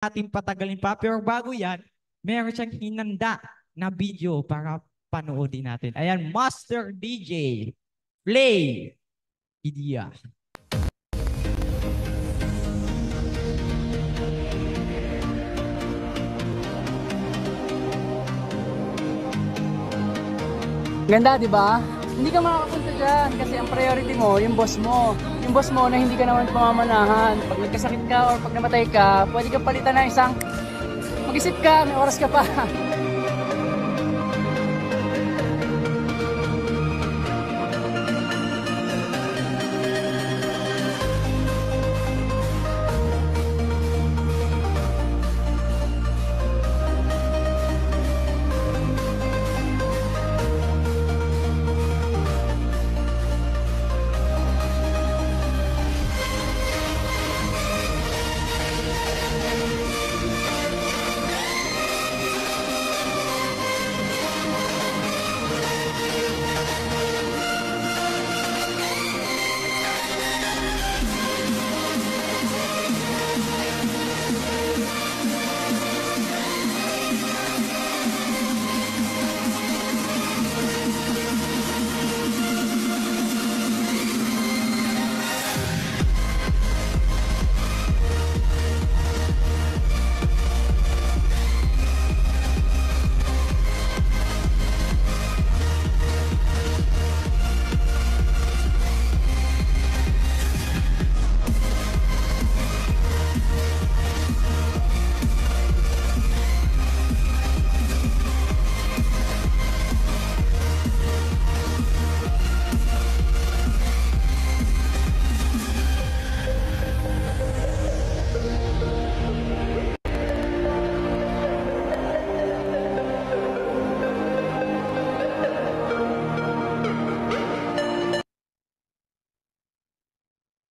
natin patagalin pa. Pero bago yan, meron siyang hinanda na video para panoodin natin. Ayan, Master DJ, play idea. Ganda, di ba? Hindi ka makakapunta dyan kasi ang priority mo, yung boss mo. Yung boss mo na hindi ka naman pamamanahan. Pag nagkasakit ka or pag namatay ka, pwede ka palitan ng isang mag-isip ka, may oras ka pa.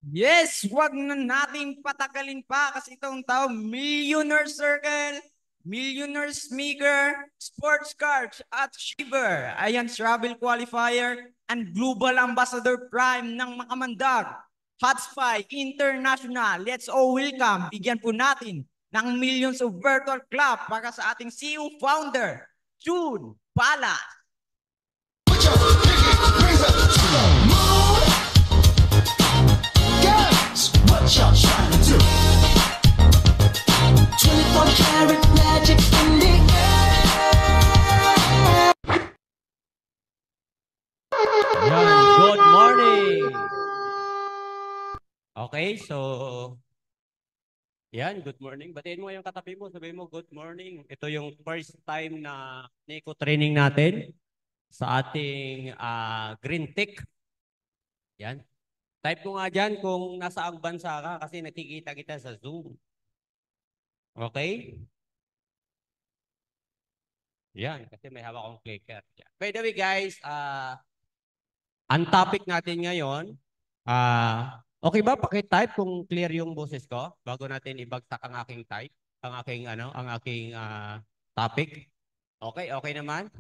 Yes, wag na nating patagalin pa kasi itong tao, Millionaire Circle, Millionaire Sneaker, Sports Cards at Shiver. Ayan, Travel Qualifier and Global Ambassador Prime ng Makamandag. Hotspy International. Let's all welcome. Bigyan po natin ng millions of virtual club para sa ating CEO founder, June Palas. What y'all trying to do? 24 karat magic in the air. Yan, good morning. Okay, so yan, good morning. Batiin mo yung katabi mo, sabihin mo good morning. Ito yung first time na Nico training natin sa ating Green Tech. Yan. Type mo nga dyan kung nasaang bansa ka kasi nakikita kita sa Zoom. Okay? Yan, kasi may hawak akong clicker. Yan. By the way guys, ang topic natin ngayon, okay ba paki-type kung clear yung boses ko bago natin ibagsak ang aking type, ang aking topic. Okay, okay naman?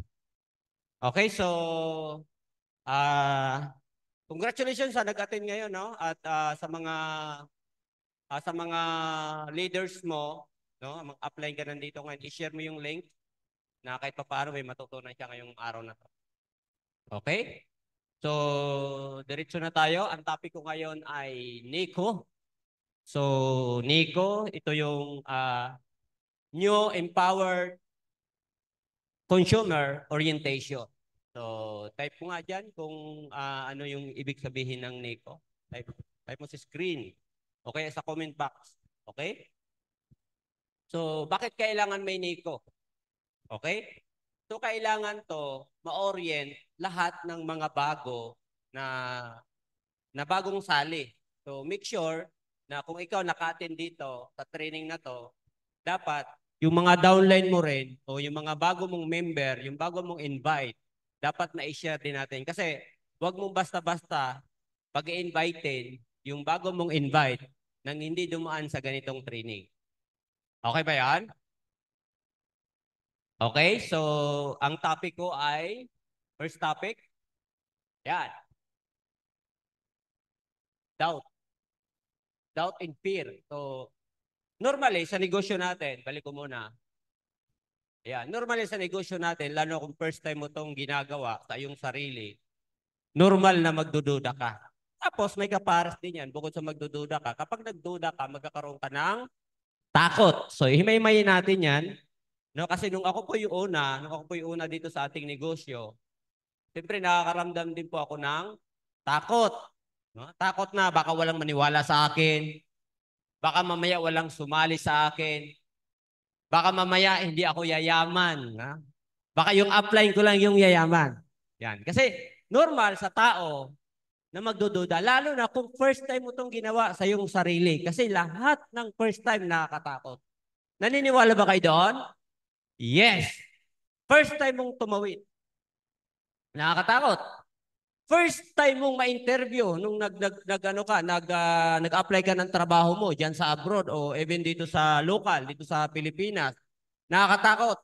Okay, so congratulations sa nag-attend ngayon, no? At sa mga leaders mo, no? Mag-apply ka nandito ngayon, i-share mo yung link na kahit paano may matutunan siya ngayong araw na to. Okay? So, diretso na tayo. Ang topic ko ngayon ay Nico. So, Nico, ito yung New Empowered Consumer Orientation. So, type mo nga dyan kung ano yung ibig sabihin ng Nico. Type mo sa screen. Okay, sa comment box. Okay? So, bakit kailangan may Nico? Okay? So, kailangan to ma-orient lahat ng mga bago na bagong sali. So, make sure na kung ikaw naka-attend dito sa training na to, dapat yung mga downline mo rin o yung mga bago mong member, yung bago mong invite, dapat na i-share din natin. Kasi wag mong basta-basta pag-i-invitein yung bago mong invite nang hindi dumaan sa ganitong training. Okay ba yan? Okay, so ang topic ko ay, first topic, yan. Doubt. Doubt and fear. So, Normally, sa negosyo natin, balik ko muna. Yan, normally sa negosyo natin, lalo kung first time mo itong ginagawa sa iyong sarili, normal na magdududa ka. Tapos may kaparas din yan, bukod sa magdududa ka. Kapag nagduda ka, magkakaroon ka ng takot. So, himay-himayin natin yan. No, kasi nung ako po yung una dito sa ating negosyo, siyempre nakakaramdam din po ako ng takot. No? Takot na baka walang maniwala sa akin. Baka mamaya walang sumali sa akin. Baka mamaya hindi ako yayaman. Ha? Baka yung upline ko lang yung yayaman. Yan. Kasi normal sa tao na magdududa, lalo na kung first time mo itong ginawa sa iyong sarili. Kasi lahat ng first time nakakatakot. Naniniwala ba kayo doon? Yes. First time mong tumawid. Nakakatakot. First time mong ma-interview nung nag-apply ka ng trabaho mo diyan sa abroad o even dito sa local, dito sa Pilipinas. Nakakatakot.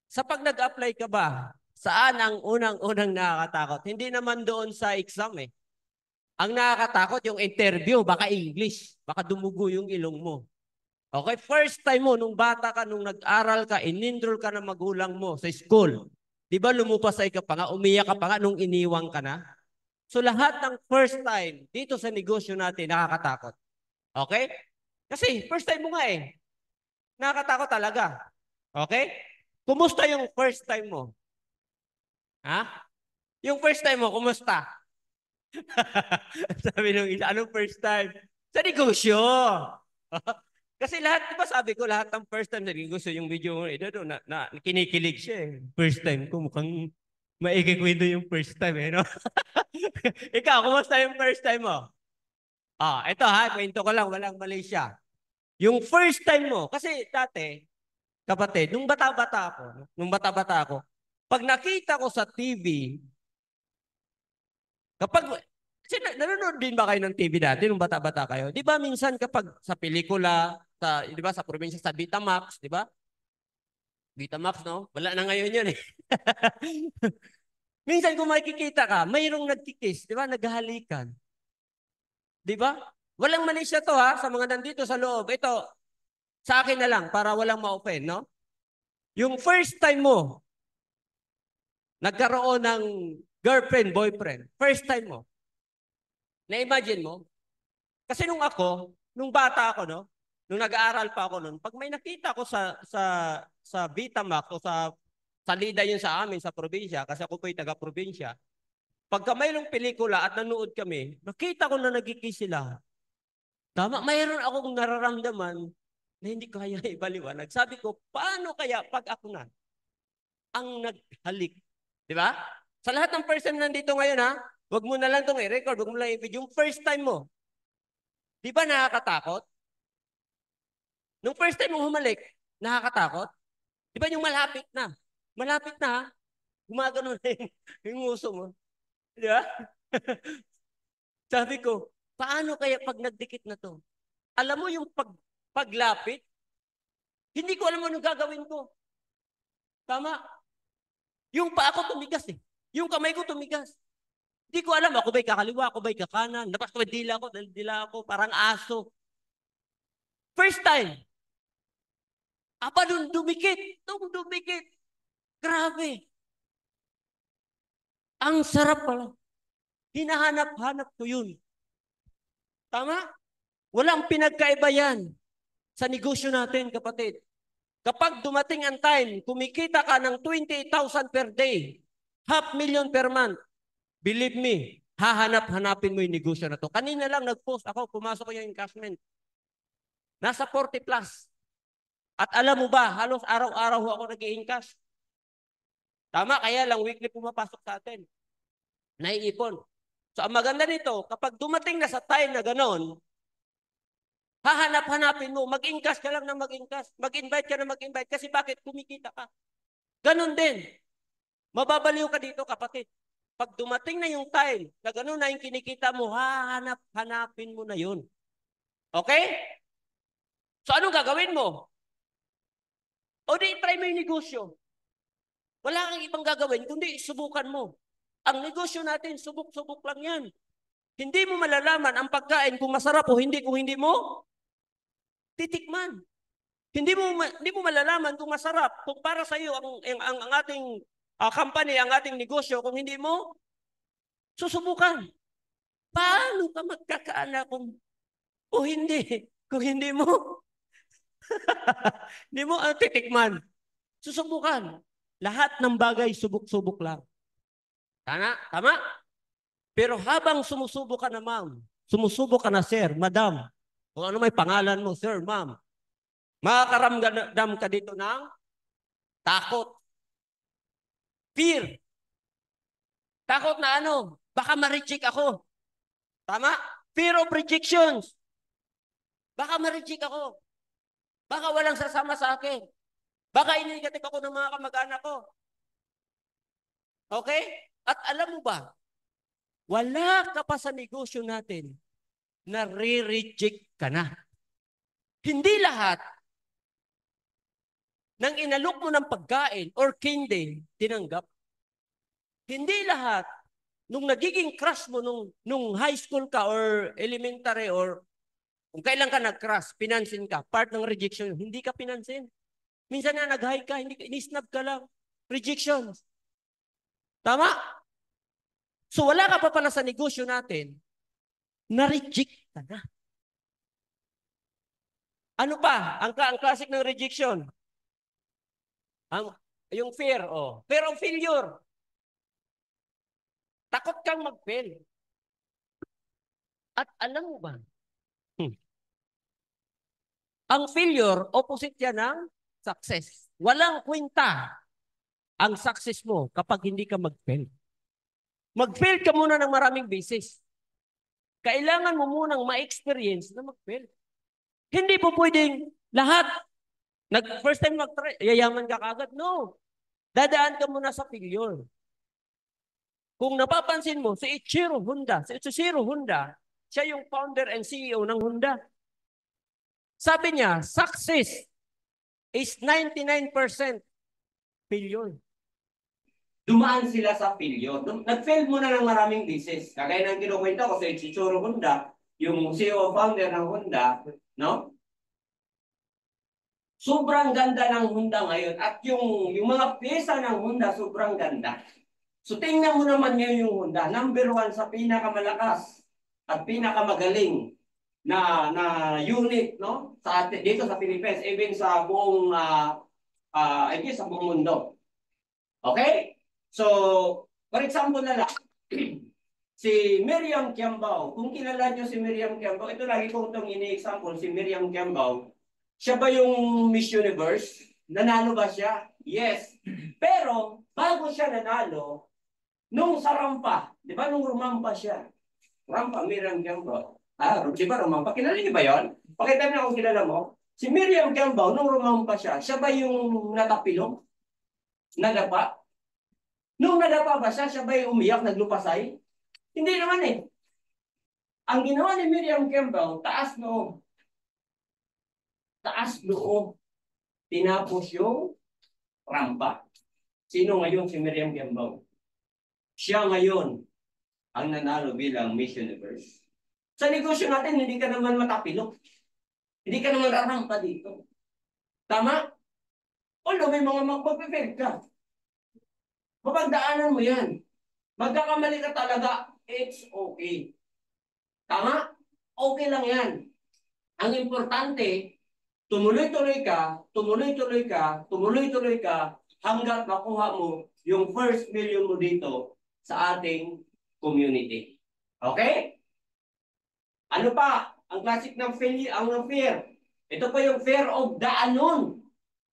Sa pag nag-apply ka ba, saan ang unang-unang nakakatakot? Hindi naman doon sa exam eh. Ang nakakatakot yung interview, baka English, baka dumugo yung ilong mo. Okay, first time mo, nung bata ka, nung nag-aral ka, in-enroll ka ng magulang mo sa school. Di ba lumupasay ka pa nga, umiyak ka pa nga nung iniwang ka na? So lahat ng first time dito sa negosyo natin, nakakatakot. Okay? Kasi first time mo nga eh. Nakakatakot talaga. Okay? Kumusta yung first time mo? Ha? Yung first time mo, kumusta? Sabi nung isa, anong first time? Sa negosyo. Kasi lahat, di ba sabi ko, lahat ng first time na negosyo, yung video mo, kinikilig siya eh. First time ko, mukhang maikikwento yung first time eh, no? Ikaw, kumusta yung first time mo? Ito ha, kwento ko lang, walang mali siya. Yung first time mo, kasi dati, kapatid, nung bata-bata ako, pag nakita ko sa TV, kasi nanonood din ba kayo ng TV dati nung bata-bata kayo? Di ba minsan kapag sa pelikula, di ba sa probinsya, sa Betamax, di ba? Betamax, no? Wala na ngayon yun eh. Minsan kung makikita ka, mayroong nagkikis, di ba? Naghahalikan. Di ba? Walang mali siya to ha, sa mga nandito sa loob. Ito, sa akin na lang, para walang ma-offend, no? Yung first time mo, nagkaroon ng girlfriend, boyfriend, first time mo, na-imagine mo? Kasi nung bata ako, no? Nung nag-aaral pa ako noon, pag may nakita ko sa Betamax o sa salida yun sa amin sa probinsya, kasi ako po'y taga-probinsya, pagka mayroong pelikula at nanood kami, nakita ko na nagkikis sila. Tama, mayroon akong nararamdaman na hindi kaya ibaliwanag. Sabi ko, paano kaya pag ako na ang naghalik? Di ba? Sa lahat ng first time nandito ngayon ha, wag mo na lang itong i-record, wag mo lang i-video. Yung first time mo, di ba nakakatakot? Nung first time mo humalik, nakakatakot? Di ba yung malapit na? Malapit na ha? Gumagano na yung uso mo. Di ba? Sabi ko, paano kaya pag nagdikit na to? Alam mo yung paglapit, hindi ko alam anong gagawin ko. Tama? Yung pa ako tumigas eh. Yung kamay ko tumigas. Hindi ko alam, ako ba'y kakaliwa, ako ba'y kakanan, napas ko dila ako, parang aso. First time. Nung dumikit. Grabe. Ang sarap pala. Hinahanap-hanap ko yun. Tama? Walang pinagkaiba yan sa negosyo natin, kapatid. Kapag dumating ang time, kumikita ka ng 28,000 per day, 500,000 per month, believe me, hahanap-hanapin mo yung negosyo na to. Kanina lang nag-post ako, pumasok ko yung encashment. Nasa 40 plus. At alam mo ba, halos araw-araw ako nag-i-encash. Tama, kaya lang weekly pumapasok sa atin. Naiipon. So ang maganda nito, kapag dumating na sa time na ganon, hahanap-hanapin mo, mag-encash ka lang na mag-encash. Mag-invite ka na mag-invite. Kasi bakit? Kumikita ka. Ganon din. Mababaliw ka dito, kapatid. Pag dumating na yung time na ganon na yung kinikita mo, hahanap-hanapin mo na yun. Okay? So anong gagawin mo? O di, try mo yung negosyo. Wala kang ibang gagawin, kundi subukan mo. Ang negosyo natin, subok-subok lang yan. Hindi mo malalaman ang pagkain kung masarap o hindi kung hindi mo titikman. Hindi mo malalaman kung masarap, kung para sa iyo ang ating company, ang ating negosyo, kung hindi mo susubukan. Paano ka magkakaanak kung hindi? Kung hindi mo, hindi mo titikman. Susubukan. Lahat ng bagay, subok-subok lang. Tama? Pero habang sumusubok ka na, ma'am, sumusubok ka na, sir, madam, kung ano may pangalan mo, sir, ma'am, makakaramdam ka dito ng takot. Fear. Takot na ano? Baka ma-reject ako. Tama? Fear of rejections. Baka ma-reject ako. Baka walang sasama sa akin. Baka inigatik ako ng mga kamag-anak ko. Okay? At alam mo ba, wala ka pa sa negosyo natin na re-reject ka na. Hindi lahat ng inalok mo ng pagkain or candy, tinanggap. Hindi lahat nung nagiging crush mo nung high school ka or elementary or kung kailan ka nag-crush, pinansin ka, part ng rejection, hindi ka pinansin. Minsan na nag-high ka, inisnab ka lang. Rejection. Tama? So wala ka pa pala sa negosyo natin, na-reject ka na. Ano pa? Ang classic ng rejection? Yung fear. Fear of failure. Takot kang mag-fail. At alam mo ba? Ang failure, opposite yan ng success. Walang kwenta ang success mo kapag hindi ka mag-fail. Mag-fail ka muna ng maraming beses. Kailangan mo munang ma-experience na mag-fail. Hindi po pwedeng lahat. First time mag-try, yayaman ka kagad. No. Dadaan ka muna sa failure. Kung napapansin mo, si Ichiro Honda, siya yung founder and CEO ng Honda. Sabi niya, success is 99% failure. Dumaan sila sa failure. Nag-fail muna ng maraming beses. Kagaya ng kinukwenta ko sa Ichiro Honda, yung CEO founder ng Honda, no? Sobrang ganda ng Honda ngayon at yung mga pyesa ng Honda sobrang ganda. So tingnan mo naman ngayon yung Honda, number 1 sa pinakamalakas at pinakamagaling na unit, no? Dito sa Philippines, even sa buong I guess sa buong mundo. Okay? So, for example na lang, si Miriam Kiambao, kung kilala niyo si Miriam Kiambao, ito lagi kong itong ini-example, si Miriam Kiambao, siya ba yung Miss Universe? Nanalo ba siya? Yes. Pero, bago siya nanalo, nung sa rampa, di ba nung rumampa siya? Rampa, Miriam Kiambao. Di ba rumampa? Kilala niyo ba yun? Pakita niyo kung kilala mo. Si Miriam Kiambao, nung rumampa siya, siya ba yung natapilong? Nadapa? Nung nadapa ba siya, siya ba yung umiyak, naglupasay? Hindi naman eh. Ang ginawa ni Miriam Kiambao, taas noo. Taas noo. Tinapos yung rampa. Sino ngayon si Miriam Kiambao? Siya ngayon ang nanalo bilang Miss Universe. Sa negosyo natin, hindi ka naman matapilok. Hindi ka naman rarampa dito. Tama? Although may mga magpapipig ka. Mapagdaanan mo yan. Magkakamali ka talaga, it's okay. Tama? Okay lang yan. Ang importante, tumuloy-tuloy ka, hanggat makuha mo yung first million mo dito sa ating community. Okay? Ano pa? Ang classic ng fear. Ito pa yung fear of the unknown.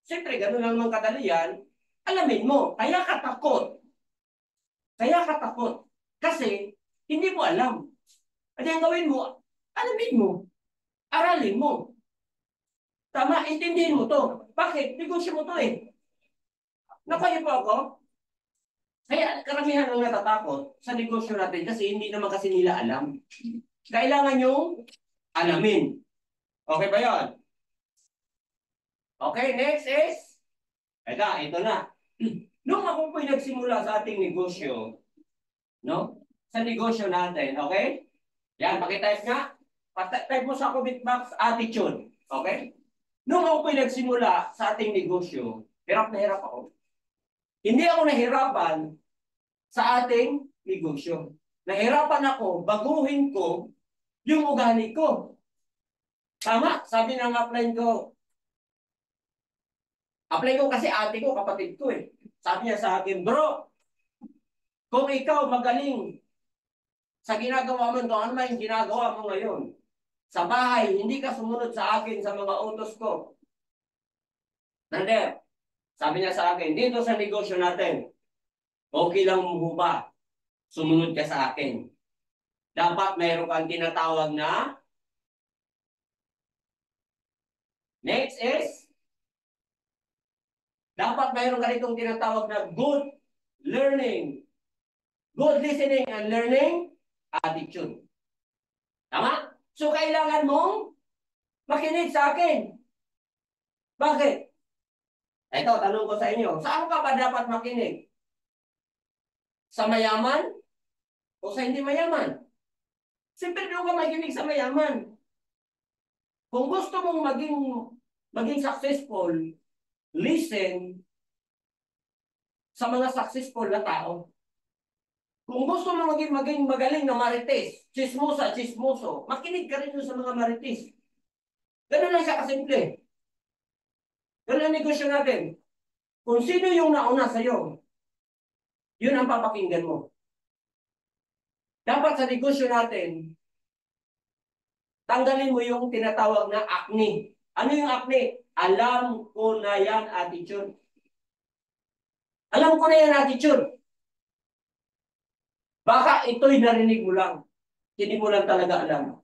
Siyempre, gano'n lang naman kadali yan. Alamin mo, kaya ka takot. Kasi, hindi mo alam. At yung gawin mo, alamin mo. Aralin mo. Tama, intindihin mo to. Bakit? Negosyo mo to eh. Nakuha po ako. Kaya karamihan ang natatakot sa negosyo natin kasi hindi naman kasi nila alam. Kailangan yung alamin. Okay ba yun? Okay, next is, ito na. Nung ako po'y nagsimula sa ating negosyo, no? Sa negosyo natin, okay? Yan, pakitype nga. Type mo sa comment box, attitude. Okay? Nung ako nagsimula sa ating negosyo, hirap na hirap ako. Hindi ako nahirapan sa ating negosyo. Nahirapan ako, baguhin ko yung ugali ko. Tama, sabi ng apply ko kasi ate ko, kapatid ko eh. Sabi niya sa akin, bro, kung ikaw magaling sa ginagawa mo, kung ano man yung ginagawa mo ngayon, sa bahay, hindi ka sumunod sa akin sa mga utos ko. Nander, sabi niya sa akin, dito sa negosyo natin, okay lang mo ba? Sumunod ka sa akin. Dapat mayroon kang tinatawag na next is dapat mayroon ka ritong tinatawag na good learning. Good listening and learning attitude. Tama? So, kailangan mong makinig sa akin. Bakit? Ito, tanong ko sa inyo. Saan ka ba dapat makinig? Sa mayaman o sa hindi mayaman? Siyempre doon ka makinig sa mayaman. Kung gusto mong maging successful, listen sa mga successful na tao. Kung gusto mo maging magaling na marites, chismoso, makinig ka rin sa mga marites. Ganun lang siya kasimple. Ganun ang negosyo natin. Kung sino yung nauna sa'yo, yun ang papakinggan mo. Dapat sa negosyo natin, tanggalin mo yung tinatawag na acne. Ano yung acne? Alam ko na yan attitude. Alam ko na yan attitude. Baka ito'y narinig mo lang. Hindi mo lang talaga alam.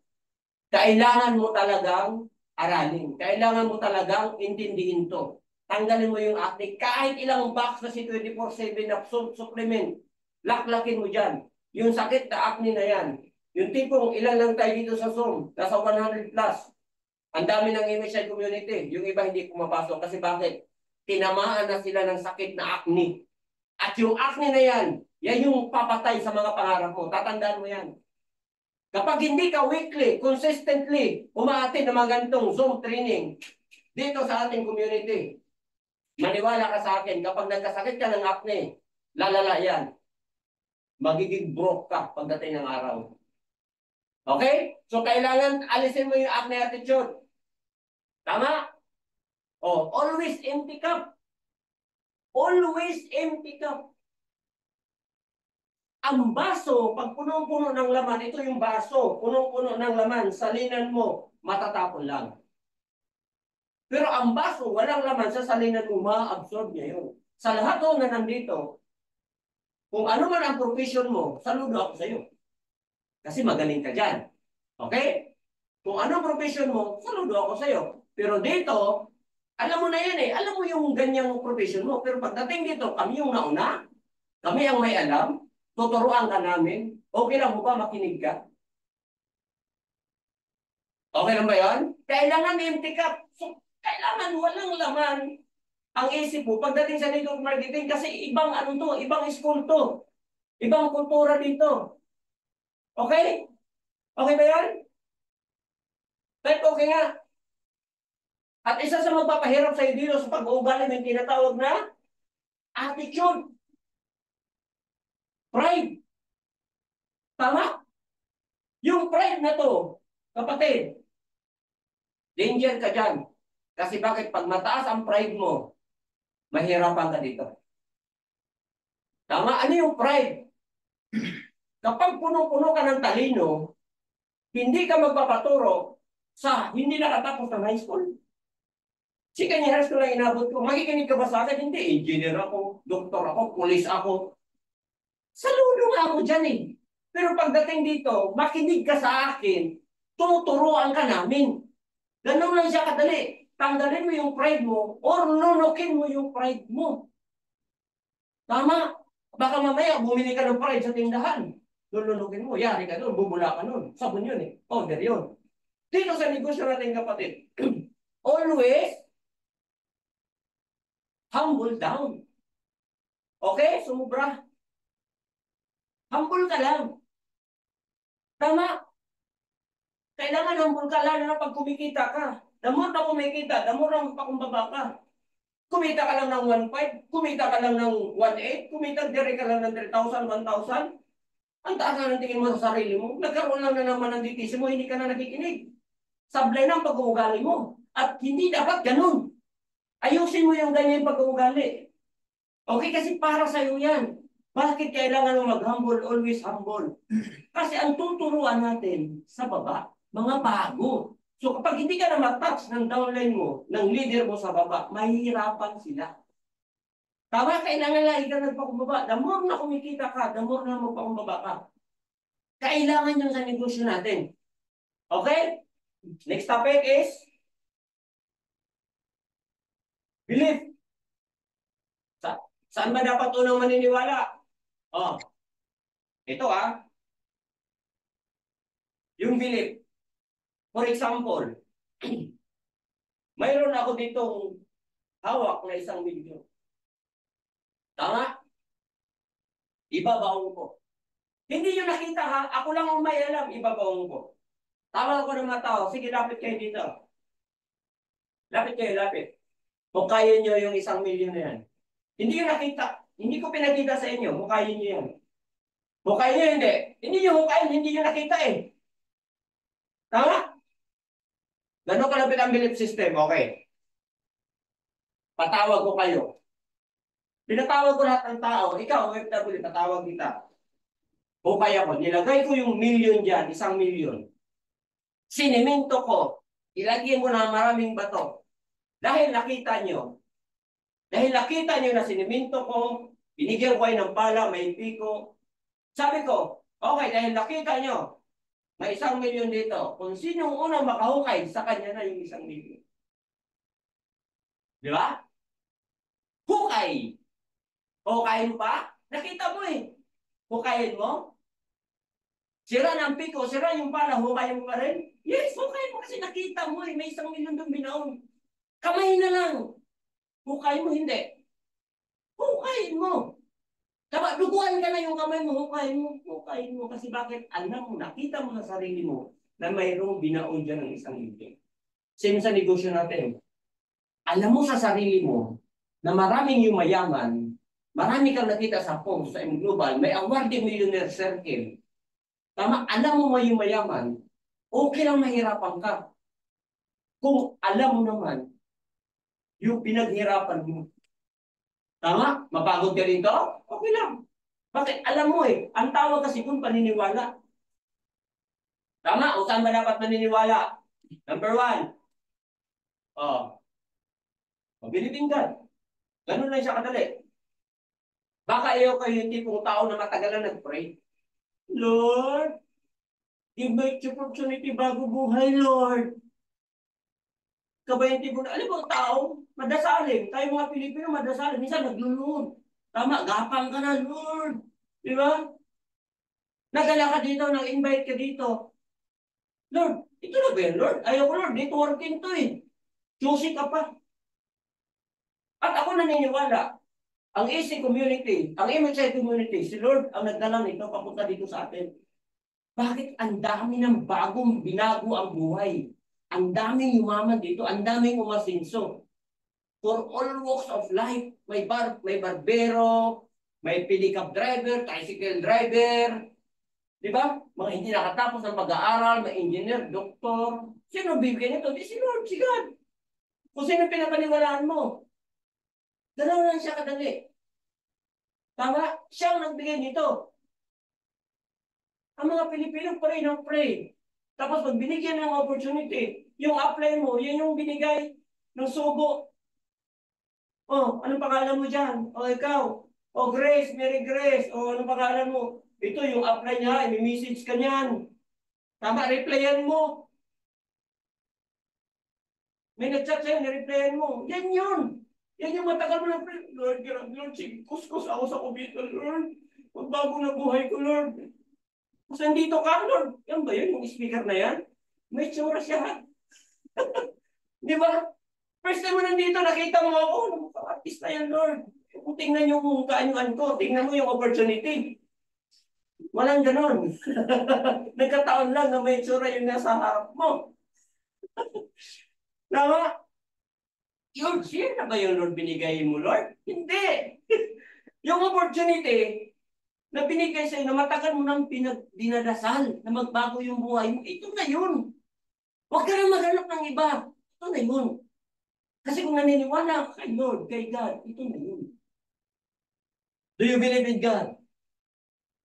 Kailangan mo talagang aralin. Kailangan mo talagang intindihin to. Tanggalin mo yung acne. Kahit ilang box na si 24/7 na supplement, laklakin mo dyan. Yung sakit na acne na yan. Yung tipong ilan lang tayo dito sa Zoom, nasa 100 plus. Ang dami ng MSI community. Yung iba hindi pumapasok. Kasi bakit? Tinamaan na sila ng sakit na acne. At yung acne na yan, yan yung papatay sa mga pangarap mo. Tatandaan mo yan. Kapag hindi ka weekly, consistently, umaattend ng mga ganitong Zoom training dito sa ating community, maniwala ka sa akin, kapag nagkasakit ka ng acne, lalala yan. Magiging broke ka pagdating ng araw. Okay? So, kailangan alisin mo yung acne attitude. Tama? Oh, always empty cup. Always empty cup. Ang baso, pag punong-puno ng laman, ito yung baso, punong-puno ng laman, salinan mo, matatapon lang. Pero ang baso, walang laman, sa salinan mo, ma-absorb niya yun. Sa lahat na nandito, kung ano man ang profession mo, saludo ako sa iyo. Kasi magaling ka dyan. Okay? Kung ano profession mo, saludo ako sa iyo. Pero dito, alam mo na yan eh. Alam mo yung ganyang profession mo. Pero pagdating dito, kami yung nauna. Kami ang may alam. Tuturuan ka namin. Okay lang mo ba makinig ka? Okay lang ba yan? Kailangan empty cup. So, kailangan walang laman ang isip mo pagdating sa network marketing kasi ibang ano to, ibang school to. Ibang kultura dito. Okay? Okay ba yan? Type okay nga. At isa sa magpapahirap sa dito sa pag-uugali ng tinatawag na attitude. Pride. Tama? Yung pride na to, kapatid, danger ka dyan. Kasi bakit? Pag mataas ang pride mo, mahirapan ka dito. Tama? Ano yung pride? Kapag puno-puno ka ng talino, hindi ka magpapaturo sa hindi nakatapos ng high school. Si kanya high school lang inabot ko. Makikinig ka ba sa akin? Hindi. Engineer ako, doktor ako, police ako. Saludo nga ako dyan eh. Pero pagdating dito, makinig ka sa akin, tuturuan ka namin. Ganun lang siya kadali. Tanggalin mo yung pride mo or nunukin mo yung pride mo. Tama? Baka mamaya bumili ka ng pride sa tindahan. Lulunukin mo, yari ka doon, bubula ka doon. Sabon yun eh. Powder yun. Dito sa negosyo natin kapatid, always humble down. Okay? Sumubra. Humble ka lang. Tama? Kailangan humble ka lalo na pag kumikita ka. The more na kumikita, the more na magpakumbaba ka. Kumita ka lang ng 1.5, kumita ka lang ng 1.8, kumita dire ka lang ng 3,000, 1,000. Ang taas na ng tingin mo sa sarili mo. Nagkaroon lang na naman ng ditismo, mo, hindi ka na nakikinig. Sablay ng pag-uugali mo. At hindi dapat ganun. Ayusin mo yung ganyan pag-uugali. Okay, kasi para sa'yo yan. Bakit kailangan mo mag-humble, always humble? Kasi ang tuturuan natin sa baba, mga bago. So kapag hindi ka na matouch ng downline mo, ng leader mo sa baba, mahihirapan sila. Tama, kailangan lagi ka nagpakumbaba. The more na kumikita ka, the more na magpakumbaba ka. Kailangan yun sa negosyo natin. Okay? Next topic is belief. Saan ba dapat unang maniniwala? Oh, ito yung belief. For example, mayroon ako ditong hawak na isang video. Tama? Ibabaong ko. Hindi nyo nakita ha, ako lang ang may alam, ibabaong ko. Tawag ko ng mga tao, sige lapit kayo dito. Lapit kayo, lapit. Kung kaya nyo yung 1 milyon na yan. Hindi nyo nakita, hindi ko pinakita sa inyo, hukayin nyo yan. Hukayin nyo hindi. Hindi nyo hukayin, hindi nyo nakita eh. Tama? Gano'n kalapit ang belief system, okay. Patawag ko kayo. Pinatawag ko lahat ng tao, ikaw, OFW, patawag kita. Hukay ako, nilagay ko yung milyon dyan, 1 milyon. Siniminto ko, ilagyan mo na maraming bato. Dahil nakita nyo na siniminto ko, binigyan ko kayo ng pala, may piko. Sabi ko, okay, dahil nakita nyo, may 1 milyon dito. Kung sinong unang makahukay, sa kanya na yung 1 milyon. Di ba? Hukay. Hukayin pa? Nakita mo eh. Hukayin mo? Sira ng piko, sira yung pala, hukayin mo pa rin? Yes, hukayin mo kasi nakita mo eh. May 1 milyon doon binaon. Kamay na lang. Hukayin mo, hindi. Hukayin mo. Tama, duguan ka na yung kamay mo, hukayin mo. Hukayin mo. Kasi bakit? Alam mo, nakita mo sa sarili mo na mayroong binaon dyan ng 1 milyon. Same sa negosyo natin. Alam mo sa sarili mo na maraming yung mayaman, marami kang nakita sa post, sa M-Global, may awarding millionaire circle. Tama, alam mo may yung mayaman, okay lang mahirapan ka. Kung alam mo naman, yung pinaghirapan mo. Tama? Mapagod ka rito? Okay lang. Bakit? Alam mo eh, ang tawag kasi kung paniniwala. Tama? O saan ba dapat maniniwala? Number 1. Believing God. Ganun lang siya kadali. Baka ayaw kayo yung tipong tao na matagal na nag-pray. Lord, give me opportunity bago buhay, Lord. Kabayan tipong, alam mo ang tao, madasalin. Tayo mga Pilipino, madasalin. Minsan naglulun. Tama, gapang ka na, Lord. Di ba? Nagala ka dito, nag-invite ka dito. Lord, ito na ba yan, Lord? Ayaw ko, Lord. Dito working to eh. Choosy ka pa. At ako naniniwala, ang AC community, ang MHI community, si Lord ang nagdala nito papunta dito sa atin. Bakit ang dami ng bagong binago ang buhay? Ang daming yumaman dito, ang daming umasinso. For all walks of life, may barbero, may pedicab driver, tricycle driver, di ba? Mga hindi nakatapos ng pag-aaral, may engineer, doktor. Sino bibigyan nito? Di si Lord, si God. Kung sino pinapaniwalaan mo? Dalawa lang siya kadali. Tama? Siya ang nagbigay nito. Ang mga Pilipino pray ng pray. Tapos pag binigyan ng opportunity, yung apply mo, yan yung binigay ng sugo. Oh, anong pangalan mo dyan? O ikaw? O Grace, Mary Grace. O anong pangalan mo? Ito yung apply niya, i-message ka niyan. Tama, replyan mo. May nag-chat sa'yo, ni-replyan mo. Yan yun. Yan yung matagal mo na pray. Lord, Lord, kuskus ako sa computer, Lord. Magbago na buhay ko, Lord. Kung nandito ka, Lord. Yan ba yun? Yung speaker na yan? May tsura siya. Di ba? First time mo nandito, nakita mo ako. Artist na yan, Lord. Kung tingnan yung kaanyuan ko, tingnan mo yung opportunity. Walang ganon. Nagkataon lang na may tsura yung nasa harap mo. Tama? Yun, share na ba yung Lord binigay mo, Lord? Hindi. Yung opportunity na binigay sa'yo, na matagal mo nang dinadasal, na magbago yung buhay mo, ito na yun. Huwag ka na maghanap ng iba. Ito na yun. Kasi kung naniniwala ka kay Lord, kay God, ito na yun. Do you believe in God?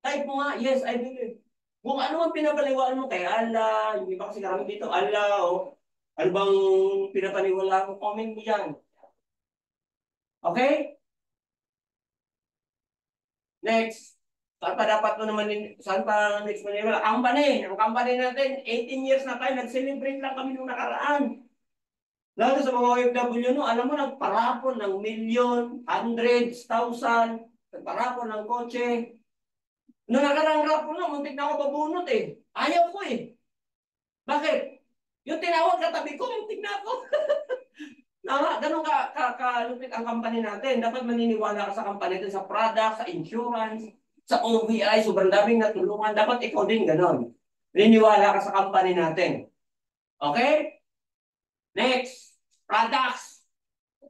Type mo nga, yes, I believe. Kung ano ang pinapaniwalaan mo kay Allah, yung iba kasi karami dito, Allah, o ano bang pinapaniwalaan mo, comment mo yan. Okay? Next. Saan pa dapat mo naman, saan pa next mo nila? Ang company natin, 18 years na tayo, nag-celebrate lang kami nung nakaraan. Lalo sa mga OFW, no, alam mo, nagparapon ng milyon, hundreds, thousand, nagparapon ng kotse. Nung nakarang rapon na, muntik na ako babunot eh. Ayaw ko eh. Bakit? Yung tinawag katabi ko, muntik na ako. Ganun kalupit ang company natin. Dapat maniniwala ka sa company natin, sa product, sa insurance, sa OBI, sobrang daming natulungan. Dapat ikaw din ganun. Maniniwala ka sa company natin. Okay? Next, products.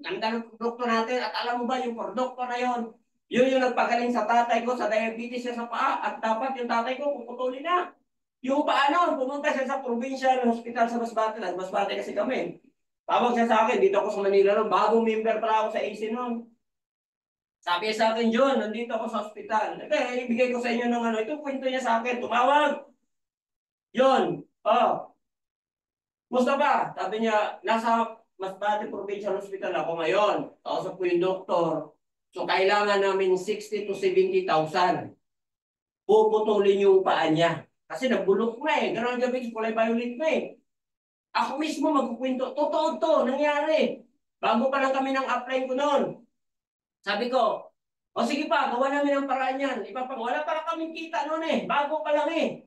Ganda ng produkto natin. At alam mo ba, yung produkto na yon, yun yung nagpagaling sa tatay ko sa diabetes niya sa paa. At dapat yung tatay ko puputulin na. Yung paano, pumunta siya sa provincial hospital sa Masbate. Masbate kasi kami. Tawag siya sa akin, dito ako sa Manila noon. Bagong member pala ako sa AC noon. Sabi sa akin, John, nandito ako sa hospital. Okay, ibigay ko sa inyo ng ano. Ito kwento niya sa akin. Tumawag. John, oh, musta ba? Sabi niya, nasa Masbate Provincial Hospital ako ngayon. Kausap ko yung doktor. So, kailangan namin 60 to 70,000. Puputulin yung paa niya. Kasi nagbulok na eh. Ganun ang gabi, kulay violet na eh. Ako mismo magkukwento. Totoo to, nangyari. Bago pa lang kami ng apply ko noon. Sabi ko, o sige pa, gawa namin ang paraan yan. Wala pa lang kaming kita noon eh. Bago pa lang eh.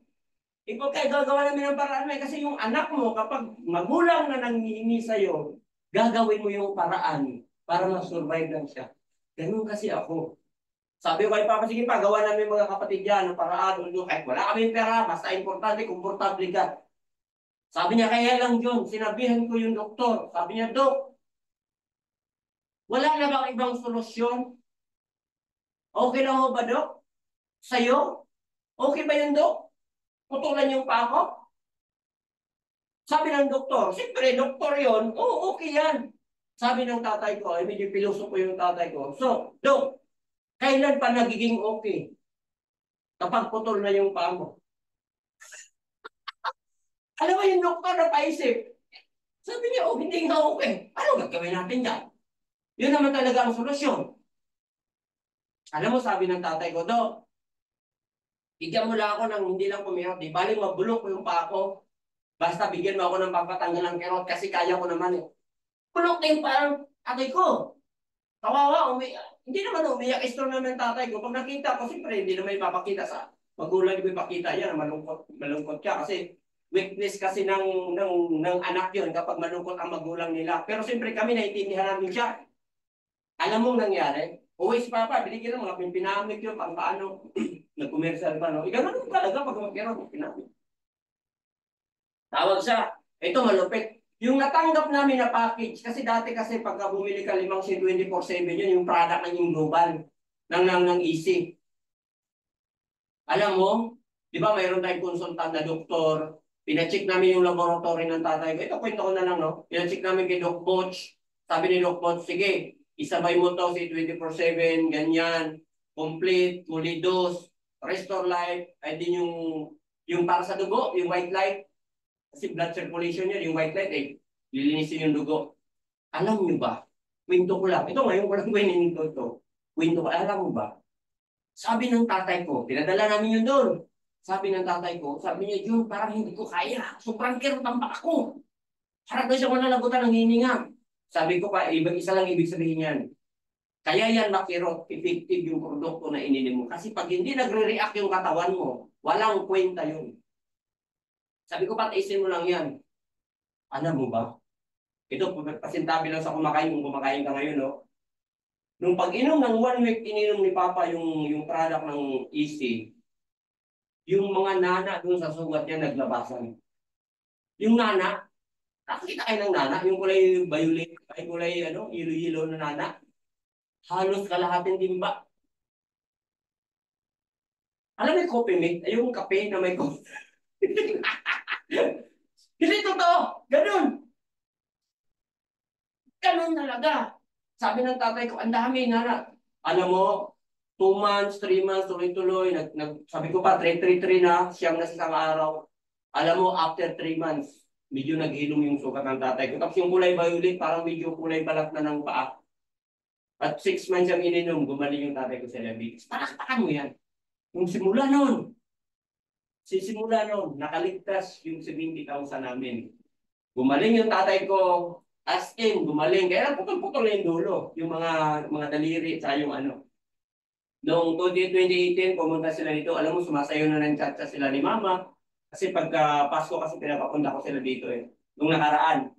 Gagawa namin ang paraan mo eh. Kasi yung anak mo, kapag magulang na nanghihingi sa'yo, gagawin mo yung paraan para ma-survive lang siya. Ganun kasi ako. Sabi ko kay Papa, sige pa, gawa namin mga kapatid yan, ang paraan, kahit wala kaming pera, basta importante, komportable ka. Sabi niya, kaya lang John, sinabihan ko yung doktor. Sabi niya, Dok, wala na bang ibang solusyon? Okay lang mo ba, Dok? Sa'yo? Okay ba yun, Dok? Putulan yung pa ako? Sabi ng doktor, siyempre, doktor yon, oo, okay yan. Sabi ng tatay ko, ay medyo piloso ko yung tatay ko. So, Dok, kailan pa nagiging okay? Kapag putol na yung pa mo. Alam mo yung doktor na paisip. Sabi niya, oh, hindi nga okay. Ano gagawin natin dyan? Yun naman talaga ang solusyon. Alam mo, sabi ng tatay ko, Dok, bigyan mo lang ako ng hindi lang pumihot. Di baling mabulok ko yung pa ako. Basta bigyan mo ako ng pampatanggal ng kerot kasi kaya ko naman eh. Bulok na yung parang tatay ko. Kawawa, hindi naman umiyak. Istro naman tatay ko. Pag nakita ko, siyempre, hindi naman ipapakita sa magulang. Hindi ipapakita yan. Malungkot ka kasi weakness kasi ng anak yun kapag malungkot ang magulang nila. Pero siyempre kami naiintindihan namin siya. Alam mong nangyari? Uwi si Papa, binigyan ng mga pinamig yun, pang paano, nag-commercial pa, no? Ikaw naman talaga pag magkaroon, pinamig. Tawag siya, ito malupit. Yung natanggap namin na package, kasi dati kasi pagka bumili ka 5 24/7 yun, yung product ng yung global, ng easy. Alam mo, di ba mayroon tayong konsultant na doktor, pinacheck namin yung laboratory ng tatay ko. Ito, kwento ko na lang, no? Pinacheck namin kay Doc Butch. Sabi ni Doc Butch, sige, isabay mo to si 24/7, ganyan, complete, fully dose, restore life, ay din yung para sa dugo, yung white light. Kasi blood circulation yun, yung white light, eh, lilinisin yung dugo. Alam nyo ba? Kwento ko lang. Ito ngayon ko lang kwento ito. Kwento ko, alam mo ba? Sabi ng tatay ko, pinadala namin yun doon. Sabi ng tatay ko, sabi niya, Jun, parang hindi ko kaya. Sobrang kirot ang paa ko. Harap na siya ko nalagutan ng hininga. Sabi ko pa, isa lang ibig sabihin yan. Kaya yan makirot, effective yung produkto na ininom mo. Kasi pag hindi nagre-react yung katawan mo, walang kwenta yun. Sabi ko, pataisin mo lang yan. Alam mo ba? Ito, pasintabi lang sa kumakain, kung kumakain ka ngayon, no? Nung pag-inom ng 1 week, ininom ni Papa yung product ng Easy, yung mga nana doon sa sugat niya naglabasan. Yung nana, Nakakita kayo ng nana, yung kulay violet, ay kulay ano, yellow-yellow na nana. Halos kalahating timba. Alam mo yung coffee mate? Ay, yung kape na may coffee. Hindi totoo. Ganun. Ganun talaga. Sabi ng tatay ko, ang dami na. Alam mo, 2 months, 3 months, tuloy-tuloy. Sabi ko pa, 3 na, siyam na sa isang araw. Alam mo, after 3 months, medyo naghilom yung sukat ng tatay ko. Tapos yung kulay violet, parang medyo kulay balat na ng paa. At 6 months yung ininom, gumaling yung tatay ko sa diabetes. Palakpakan mo yan. Yung simula noon, sisimula noon, nakaligtas yung 70,000 namin. Gumaling yung tatay ko, as in, gumaling. Kaya putol-putol na yung dulo, yung mga daliri, sa yung ano. Noong 2018, pumunta sila dito. Alam mo, sumasayo na ng chat sila ni Mama. Kasi pagka Pasko kasi pinapapunta ko sila dito eh. Nung nakaraan.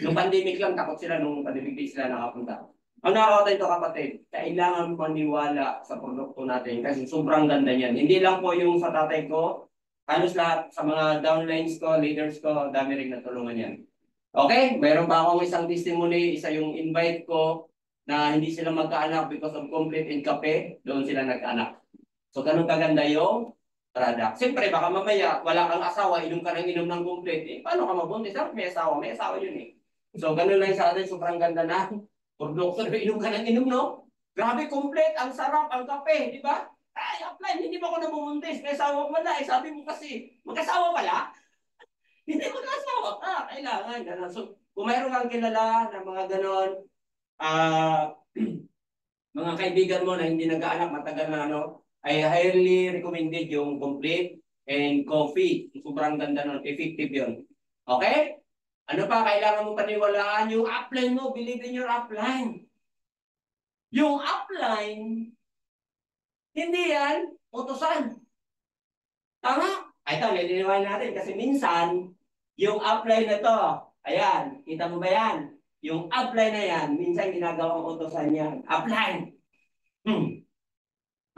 Nung pandemic lang, takot sila nung pandemic di sila nakapunta. Ang nakakatawa ito kapatid, kailangan maniwala sa produkto natin kasi sobrang ganda niyan. Hindi lang po yung sa tatay ko, halos lahat sa mga downlines ko, leaders ko, dami rin natulungan yan. Okay, mayroon pa akong isang testimony, isa yung invite ko na hindi sila magkaanak because of complete and kape, doon sila nagkaanak. So ganun kaganda yung product. Siyempre, baka mamaya wala kang asawa, inom ka ng inom ng complete. Eh, paano ka mabuntis? May asawa yun eh. So ganun lang sa atin, sobrang ganda na. Produkto na inom ka ng inom, no? Grabe, complete, ang sarap, ang kape, di ba? Ay, apply, hindi ba ako namumuntis? May asawa ko wala. Eh, sabi mo kasi, mag-asawa pala? Hindi mag-asawa ka. Kailangan, gano'n. So, kung mayroon kang kilala na mga gano'n, mga kaibigan mo na hindi nag-aanak matagal na ano, I highly recommended yung complete and coffee. Sobrang ganda nun, effective yun. Okay? Ano pa, kailangan mo paniwalaan yung upline mo, believe in your upline. Yung upline, hindi yan, utusan. Tama? Ay, ito, niliniwan natin kasi minsan, yung upline na to, ayan, kita mo ba yan? Yung upline na yan, minsan ginagawang utusan yan. Upline.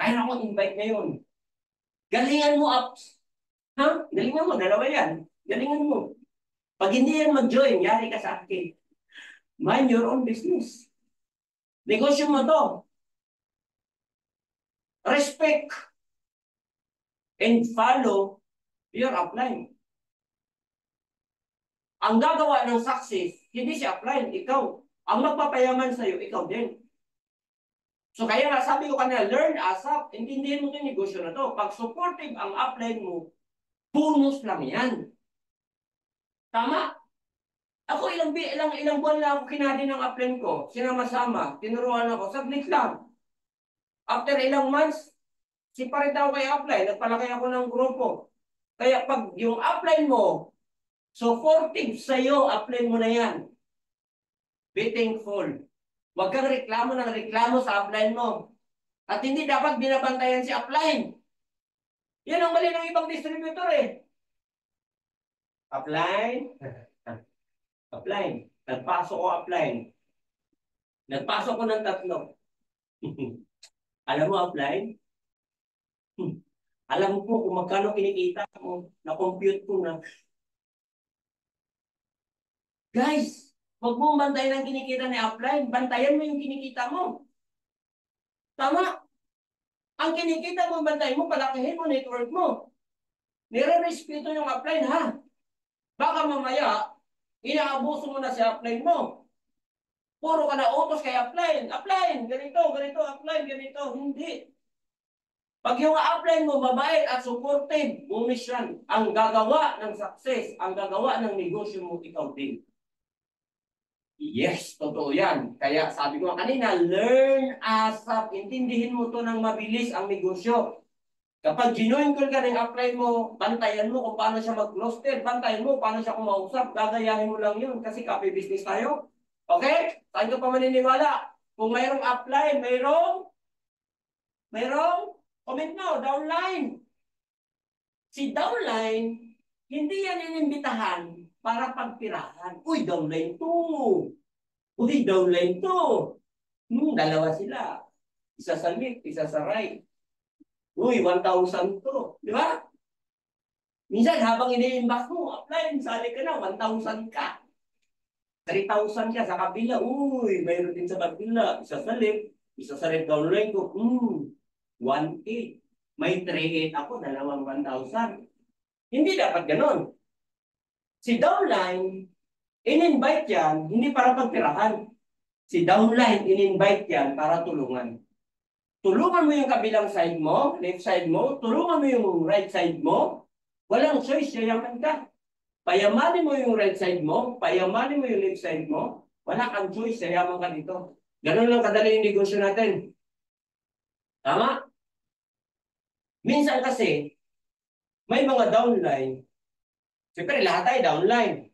Mayroon akong invite ngayon. Galingan mo, ups. Ha? Galingan mo, dalawa yan. Galingan mo. Pag hindi yan mag-join, yari ka sa akin. Mind your own business. Negosyo mo to. Respect and follow your upline. Ang gagawa ng success, hindi si upline, ikaw. Ang magpapayaman sa'yo, ikaw din. So kaya nga sabi ko kanina, learn ASAP, intindihin mo yung negosyo na to. Pag supportive ang upline mo, bonus lang yan. Tama? Ako ilang buwan lang ako kinadi ng upline ko. Sinama-sama, tinuruan ako, saglit lang. After ilang months, siparit ako kay upline, nagpalaki ako ng grupo. Kaya pag yung upline mo, supportive sa'yo, upline mo na yan. Be thankful. Huwag kang reklamo ng reklamo sa upline mo. At hindi dapat binabantayan si upline. Yan ang mali ng ibang distributor eh. Upline. Upline. Nagpasok ko upline. Nagpasok ko ng 3. Alam mo upline? Alam mo po kung magkano kinikita mo. Na-compute ko na. Guys, huwag mong bantayan ang kinikita ni upline. Bantayan mo yung kinikita mo. Tama? Ang kinikita mo, bantayan mo, palakihin mo, network mo. Nire-respeto yung upline, ha? Baka mamaya, inaabuso mo na si upline mo. Puro ka na utos kay upline. Upline, ganito, upline, ganito. Hindi. Pag yung upline mo mabait at supportive, bonus yan. Ang gagawa ng success, ang gagawa ng negosyo mo, ikaw din. Yes, totoo yan. Kaya sabi ko kanina, learn ASAP. Intindihin mo to ng mabilis ang negosyo. Kapag ginoin ko ka ng upline mo, bantayan mo kung paano siya mag-close deal, bantayan mo paano siya kumausap, gagayahin mo lang yun kasi copy business tayo. Okay? Saan ka pa maniniwala? Kung mayroong upline, mayroong, comment mo, downline. Si downline, hindi yan inimbitahan para pagpirahan. Uy, downline to. Uy, downline to. Dalawa sila. Isa sa left, isa sa right. Uy, 1,000 to. Di ba? Minsan, habang ini-inbox mo, apply, sali ka na, 1,000 ka. 3,000 ka sa kabila. Uy, mayroon din sa kabila. Isa sa left, isa sa left downline ko. 1,800. May 3,800 ako, dalawang 1,000. Hindi dapat ganon. Si downline, in-invite yan, hindi para pagtirahan. Si downline, in-invite yan para tulungan. Tulungan mo yung kabilang side mo, left side mo, tulungan mo yung right side mo. Walang choice, yayaman ka. Payamanin mo yung right side mo, payamanin mo yung left side mo, wala kang choice, yayaman ka dito. Ganun lang kadali yung negosyo natin. Tama? Minsan kasi, may mga downline. Siyempre, lahat tayo downline.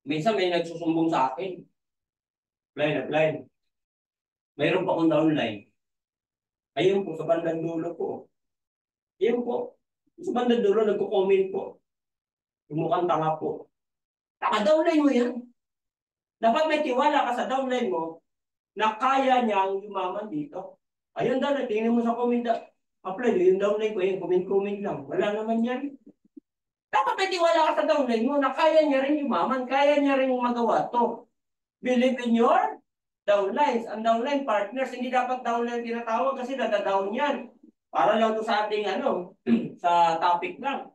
Minsan may nagsusumbong sa akin. Apply. Mayroon pa akong downline. Ayun po, sa bandang dulo po. Ayun po. Sa bandang dulo, nagko-comment po. Mukhang tanga po. Naka-downline mo yan. Dapat may tiwala ka sa downline mo na kaya niyang yumaman dito. Ayun daw, tingnan mo sa comment. Apply, yung downline ko, yung comment lang. Wala naman yan. Dapat may tiwala ka sa downline mo na kaya niya rin yumaman, kaya niya rin magawa to. Believe in your downlines. Ang downline partners, hindi dapat downline tinatawag kasi dada-down yan. Para lang to sa ating sa topic lang.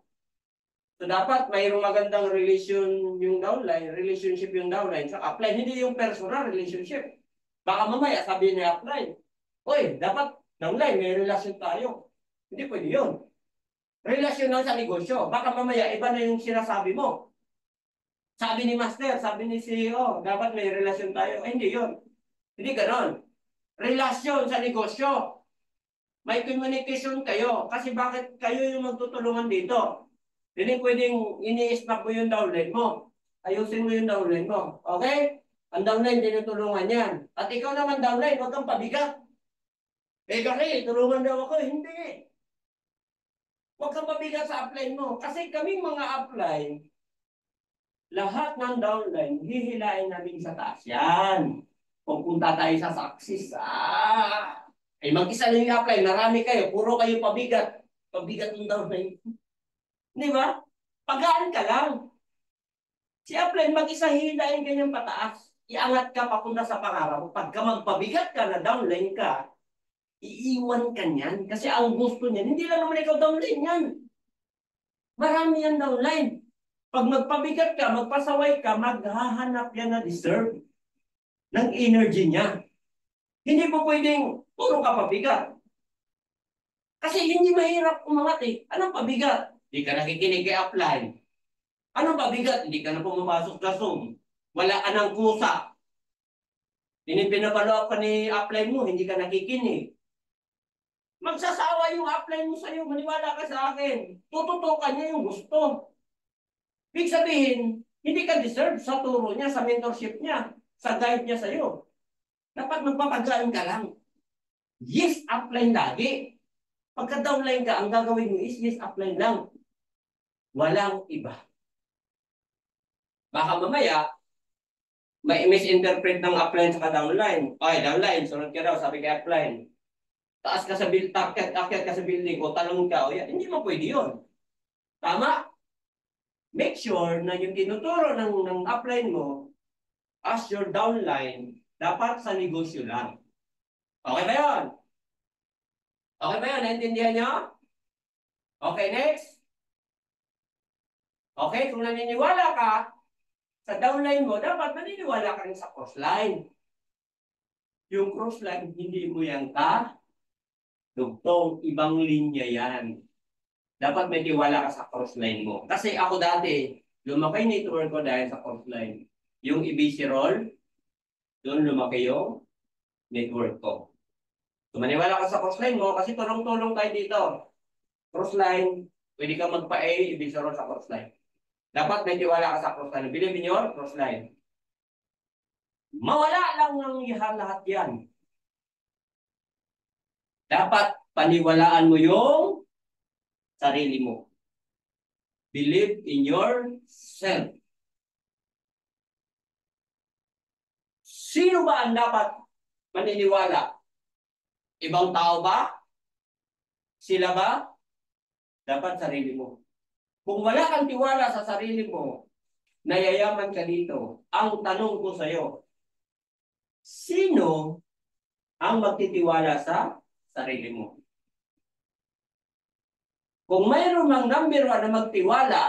So dapat mayroong magandang relationship yung downline sa upline, hindi yung personal relationship. Baka mamaya sabi niya upline, oy, dapat downline, may relasyon tayo. Hindi pwede yun. Relasyon lang sa negosyo. Baka mamaya iba na yung sinasabi mo. Sabi ni Master, sabi ni CEO, dapat may relasyon tayo. Eh, hindi yun. Hindi ganon. Relasyon sa negosyo. May communication kayo. Kasi bakit kayo yung magtutulungan dito? Hindi pwedeng ini-snap mo yung downline mo. Ayusin mo yung downline mo. Okay? Ang downline, tinutulungan yan. At ikaw naman downline, huwag kang pabigat. Eh kasi, tulungan daw ako. Hindi. Huwag kang pabigat sa upline mo. Kasi kaming mga upline, lahat ng downline, hihilain namin sa taas. Yan. Pupunta tayo sa success. Eh mag-isa lang yung upline. Marami kayo. Puro kayo pabigat. Pabigat yung downline. Di ba? Pagaan ka lang. Si upline, mag-isa hilain kanyang pataas. Iangat ka papunta sa pangarap. Pagka magpabigat ka na downline ka, iiwan ka niyan. Kasi ang gusto niyan, hindi lang naman ikaw downline yan. Marami yan downline. Pag magpabigat ka, magpasaway ka, maghahanap yan na deserve ng energy niya. Hindi po pwedeng puro ka pabigat. Kasi hindi mahirap umangat eh. Anong pabigat? Hindi ka nakikinig kay upline. Anong pabigat? Hindi ka na pumapasok sa Zoom. Wala ka ng kusa. Pinapalo ka ni upline mo, hindi ka nakikinig. Magsasawa yung upline mo sa'yo, maniwala ka sa akin. Tututukan niya yung gusto. Ibig sabihin, hindi ka deserve sa turo niya, sa mentorship niya, sa guide niya sa'yo. Dapat magpapagaan ka lang. Yes, upline lagi. Pagka downline ka, ang gagawin mo is yes, upline lang. Walang iba. Baka mamaya, may misinterpret ng upline sa downline. Ay, downline, sunod ka daw, sabi kay upline. Taas ka sa building, akyat ka sa building, o talong ka, o yan. Hindi mo pwede yun. Tama? Make sure na yung tinuturo ng upline mo as your downline, dapat sa negosyo lang. Okay ba yun? Okay ba yun? Naintindihan nyo? Okay, next. Okay, kung naniniwala ka sa downline mo, dapat naniniwala ka rin sa crossline. Yung crossline, hindi mo yan dugtong, ibang linya yan. Dapat may tiwala ka sa crossline mo. Kasi ako dati, lumaki network ko dahil sa crossline. Yung EBC roll, doon lumaki yung network ko. So maniwala ka sa crossline mo kasi tulong-tulong tayo dito. Crossline, pwede ka magpa-A, EBC roll sa crossline. Dapat may tiwala ka sa crossline. Believe in your crossline. Mawala lang ng lahat yan. Dapat paniwalaan mo yung sarili mo. Believe in yourself. Sino ba ang dapat maniniwala? Ibang tao ba? Sila ba? Dapat sarili mo. Kung wala kang tiwala sa sarili mo, nayayaman ka dito. Ang tanong ko sa'yo, sino ang magtitiwala sa sarili mo? Kung mayroon mang number one na magtiwala,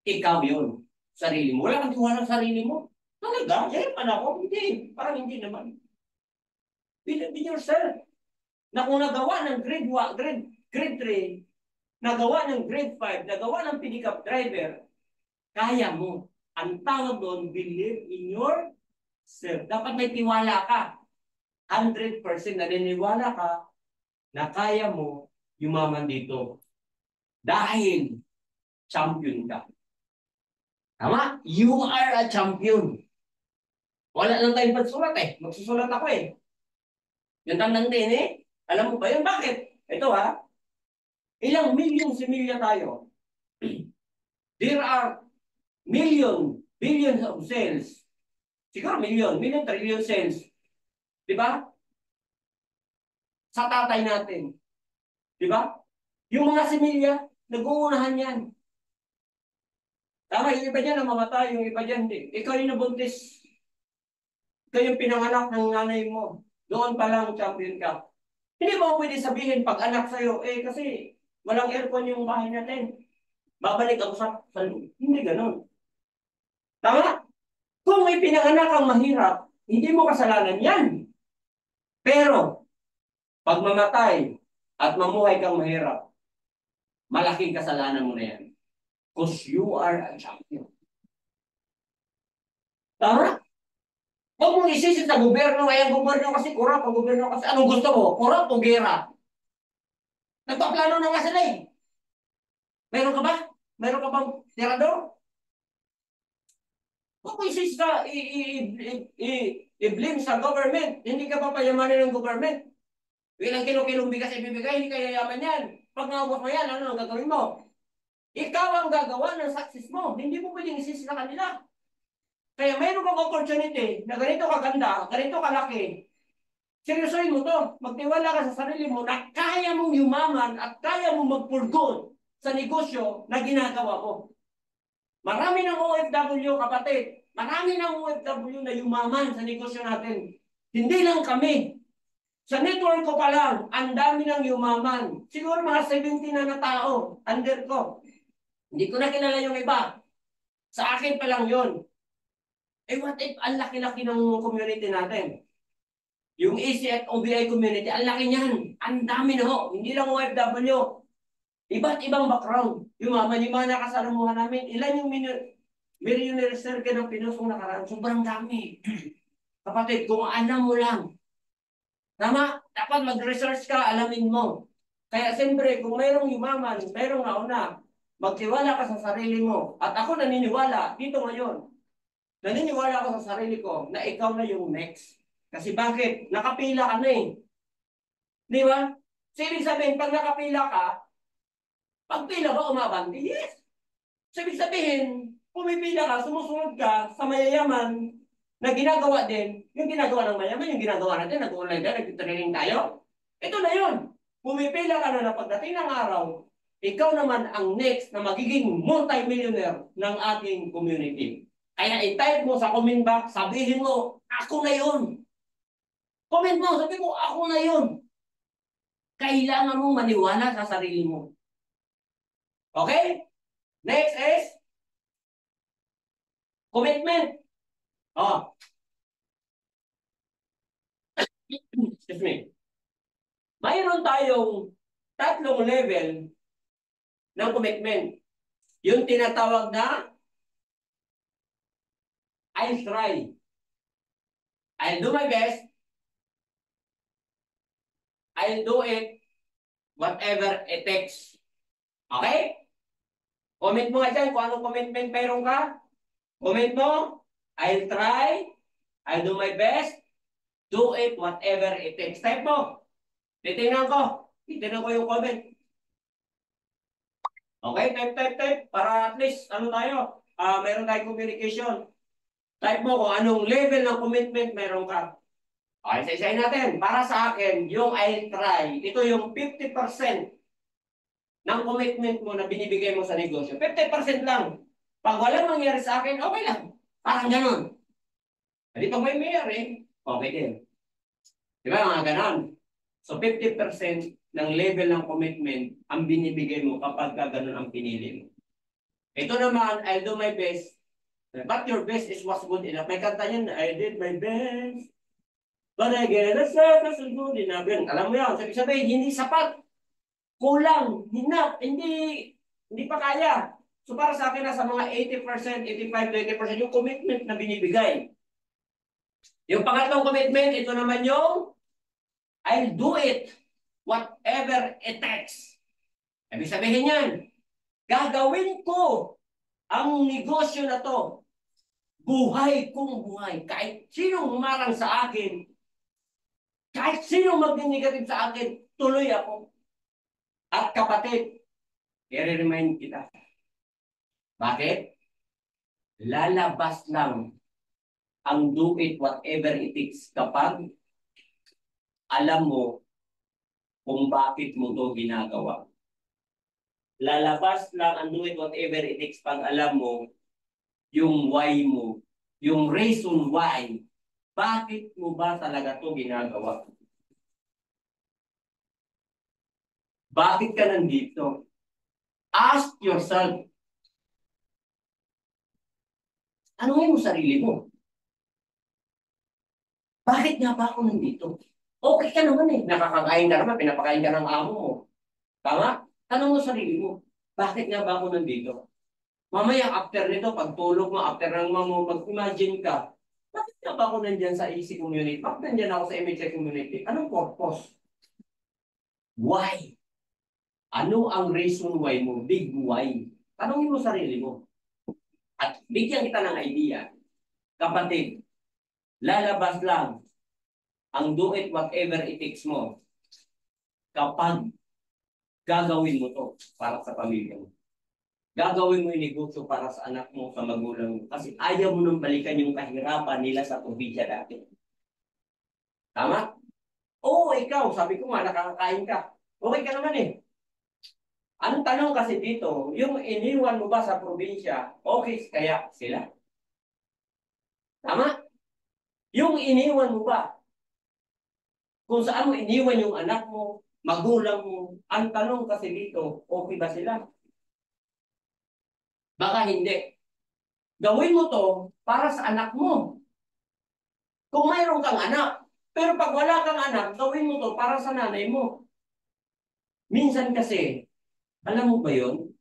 ikaw yun. Sarili mo. Wala kang tiwala sa sarili mo. Talaga? Yayaman ako? Hindi. Parang hindi naman. Believe in yourself. Na kung nagawa ng grade 3, nagawa ng grade 5, nagawa ng pick-up driver, kaya mo. Ang tawag doon, believe in yourself. Dapat may tiwala ka. 100% naniniwala ka na kaya mo yumaman dito. Dahil champion ka. Tama? You are a champion. Wala lang tayong pagsulat eh. Magsusulat ako eh. Yung tandang din eh. Alam mo ba yun? Bakit? Ito ha. Ilang milyon tayo. There are billions of cells. Siguro million, trillion cells. Diba? Sa tatay natin. Diba? Yung mga similya, nag-uunahan yan. Tama, yung iba dyan namamatay, yung iba dyan hindi. Ikaw yung nabuntis. Ikaw yung pinanganak ng nanay mo. Doon pa lang champion ka. Hindi mo pwede sabihin pag anak sa'yo, kasi walang aircon yung bahay natin. Babalik ako sa hindi ganun. Tama? Kung may pinanganak kang mahirap, hindi mo kasalanan yan. Pero, pag mamatay at mamuhay kang mahirap, malaking kasalanan mo na yan. Because you are a champion. Tama? Huwag mong isisi sa gobyerno, ang gobyerno kasi kurap, ang gobyerno kasi anong gusto mo? Kurap o gera? Nagpaplano na nga sila eh. Meron ka ba? Meron ka bang tirador? Huwag mong isisi sa i-blame sa government. Hindi ka pa payamanin ng government. Ilang kilo-kilong bigas ibibigay, hindi ka yayaman yan. Pag naubos mo yan, ano ang gagawin mo? Ikaw ang gagawa ng success mo. Hindi mo pwedeng isisi sa kanila. Kaya mayroon kang opportunity na ganito kaganda, ganito kalaki. Seryosohin mo to. Magtiwala ka sa sarili mo na kaya mong yumaman at kaya mong magpurgod sa negosyo na ginagawa mo. Marami ng OFW, kapatid. Marami ng OFW na yumaman sa negosyo natin. Hindi lang kami. Sa network ko pa lang, ang dami ng yumaman. Siguro mga 70 na tao, under ko. Hindi ko na kilala yung iba. Sa akin pa lang yun. What if ang laki-laki ng community natin? Yung AC at OBI community, ang laki niyan. Ang dami na ho. Hindi lang OFW. Iba't ibang background. Yung mga nakasalamuhan namin, ilan yung millionaire circle ng Pinos kung nakaraan? Sobrang dami. Kapatid, kung alam mo lang. Tama? Dapat mag-research ka, alamin mo. Kaya siyempre, kung mayroong yumaman, mayroong nauna, magtiwala ka sa sarili mo. At ako naniniwala, dito ngayon, naniniwala ako sa sarili ko na ikaw na yung next. Kasi bakit? Nakapila ka na eh. Di ba? So, ibig sabihin, pag nakapila ka, pagpila ba umabandi? Yes. So, ibig sabihin, pumipila ka, sumusunod ka sa mayayaman na ginagawa din, yung ginagawa ng mayaman, yung ginagawa natin, nag-online na, nag-training tayo. Ito na yun. Pumipila ka na pagdating ng araw, ikaw naman ang next na magiging multi-millionaire ng ating community. Kaya i-type mo sa comment box, sabihin mo, ako na yun. Comment mo, sabihin mo, ako na yun. Kailangan mong maniwala sa sarili mo. Okay? Next is commitment. Oh. Excuse me. Mayroon tayong tatlong level ng commitment. Yung tinatawag na I'll try. I'll do my best. I'll do it whatever it takes. Okay? Comment mo nga dyan kung anong commitment mayroon ka. Comment mo, I'll try. I'll do my best. Do it whatever it takes. Type mo. Titingnan ko. Titingnan ko yung comment. Okay, type. Para at least, ano tayo, mayroon tayong communication. Type mo kung anong level ng commitment meron ka. Okay, isa-isahin natin. Para sa akin, yung I'll try, ito yung 50% ng commitment mo na binibigay mo sa negosyo. 50% lang. Pag walang mangyari sa akin, okay lang. Parang ganun. Hindi pag may mangyari, okay din. Di ba mga ganon? So 50% ng level ng commitment ang binibigay mo kapag ganun ang pinili mo. Ito naman, I'll do my best. But your best is what's good enough. May kanta yun, I did my best. But I get a service is good enough. Yun, alam mo yun, sabihin, hindi sapat. Kulang, hindi pa kaya. So para sa akin, nasa mga 80%, 85, 20% yung commitment na binibigay. Yung pangatlong commitment, ito naman yung I'll do it, whatever it takes. Ibig sabihin yan, gagawin ko ang negosyo na to. Buhay kong buhay. Kahit sinong humarang sa akin, kahit sinong maging-negative sa akin, tuloy ako. At kapatid, i-remind kita. Bakit? Lalabas lang ang do it whatever it takes kapag alam mo kung bakit mo to ginagawa. Lalabas lang ang do it whatever it takes pag alam mo yung why mo, yung reason why. Bakit mo ba talaga to ginagawa? Bakit ka nandito? Ask yourself. Tanungin mo sarili mo. Bakit nga ba ako nandito? Okay ka naman eh. Nakakakain ka naman, pinapakain ka ng amo mo. Tama? Tanong mo sarili mo. Bakit nga ba ako nandito? Mamaya after nito, pagtulog mo, after ng mo, mag-imagine ka. Bakit nga ba ako nandyan sa AC community? Bakit nandyan ako sa MHA community? Anong purpose? Why? Ano ang reason why mo? Big why. Tanongin mo sarili mo. At bigyan kita ng idea. Kapatid, lalabas lang ang do it whatever it takes mo kapag gagawin mo to para sa pamilya mo. Gagawin mo yung negosyo para sa anak mo, sa magulang mo. Kasi ayaw mo nang balikan yung kahirapan nila sa probinsya dati. Tama? Oo, ikaw, sabi ko nga, nakakakain ka. Okay ka naman eh. Anong tanong kasi dito, yung iniwan mo ba sa probinsya, okay kaya sila? Tama? Yung iniwan mo ba? Kung saan mo iniwan yung anak mo, magulang mo, ang tanong kasi dito, okay ba sila? Baka hindi. Gawin mo to para sa anak mo. Kung mayroon kang anak, pero pag wala kang anak, gawin mo to para sa nanay mo. Minsan kasi, alam mo ba yun?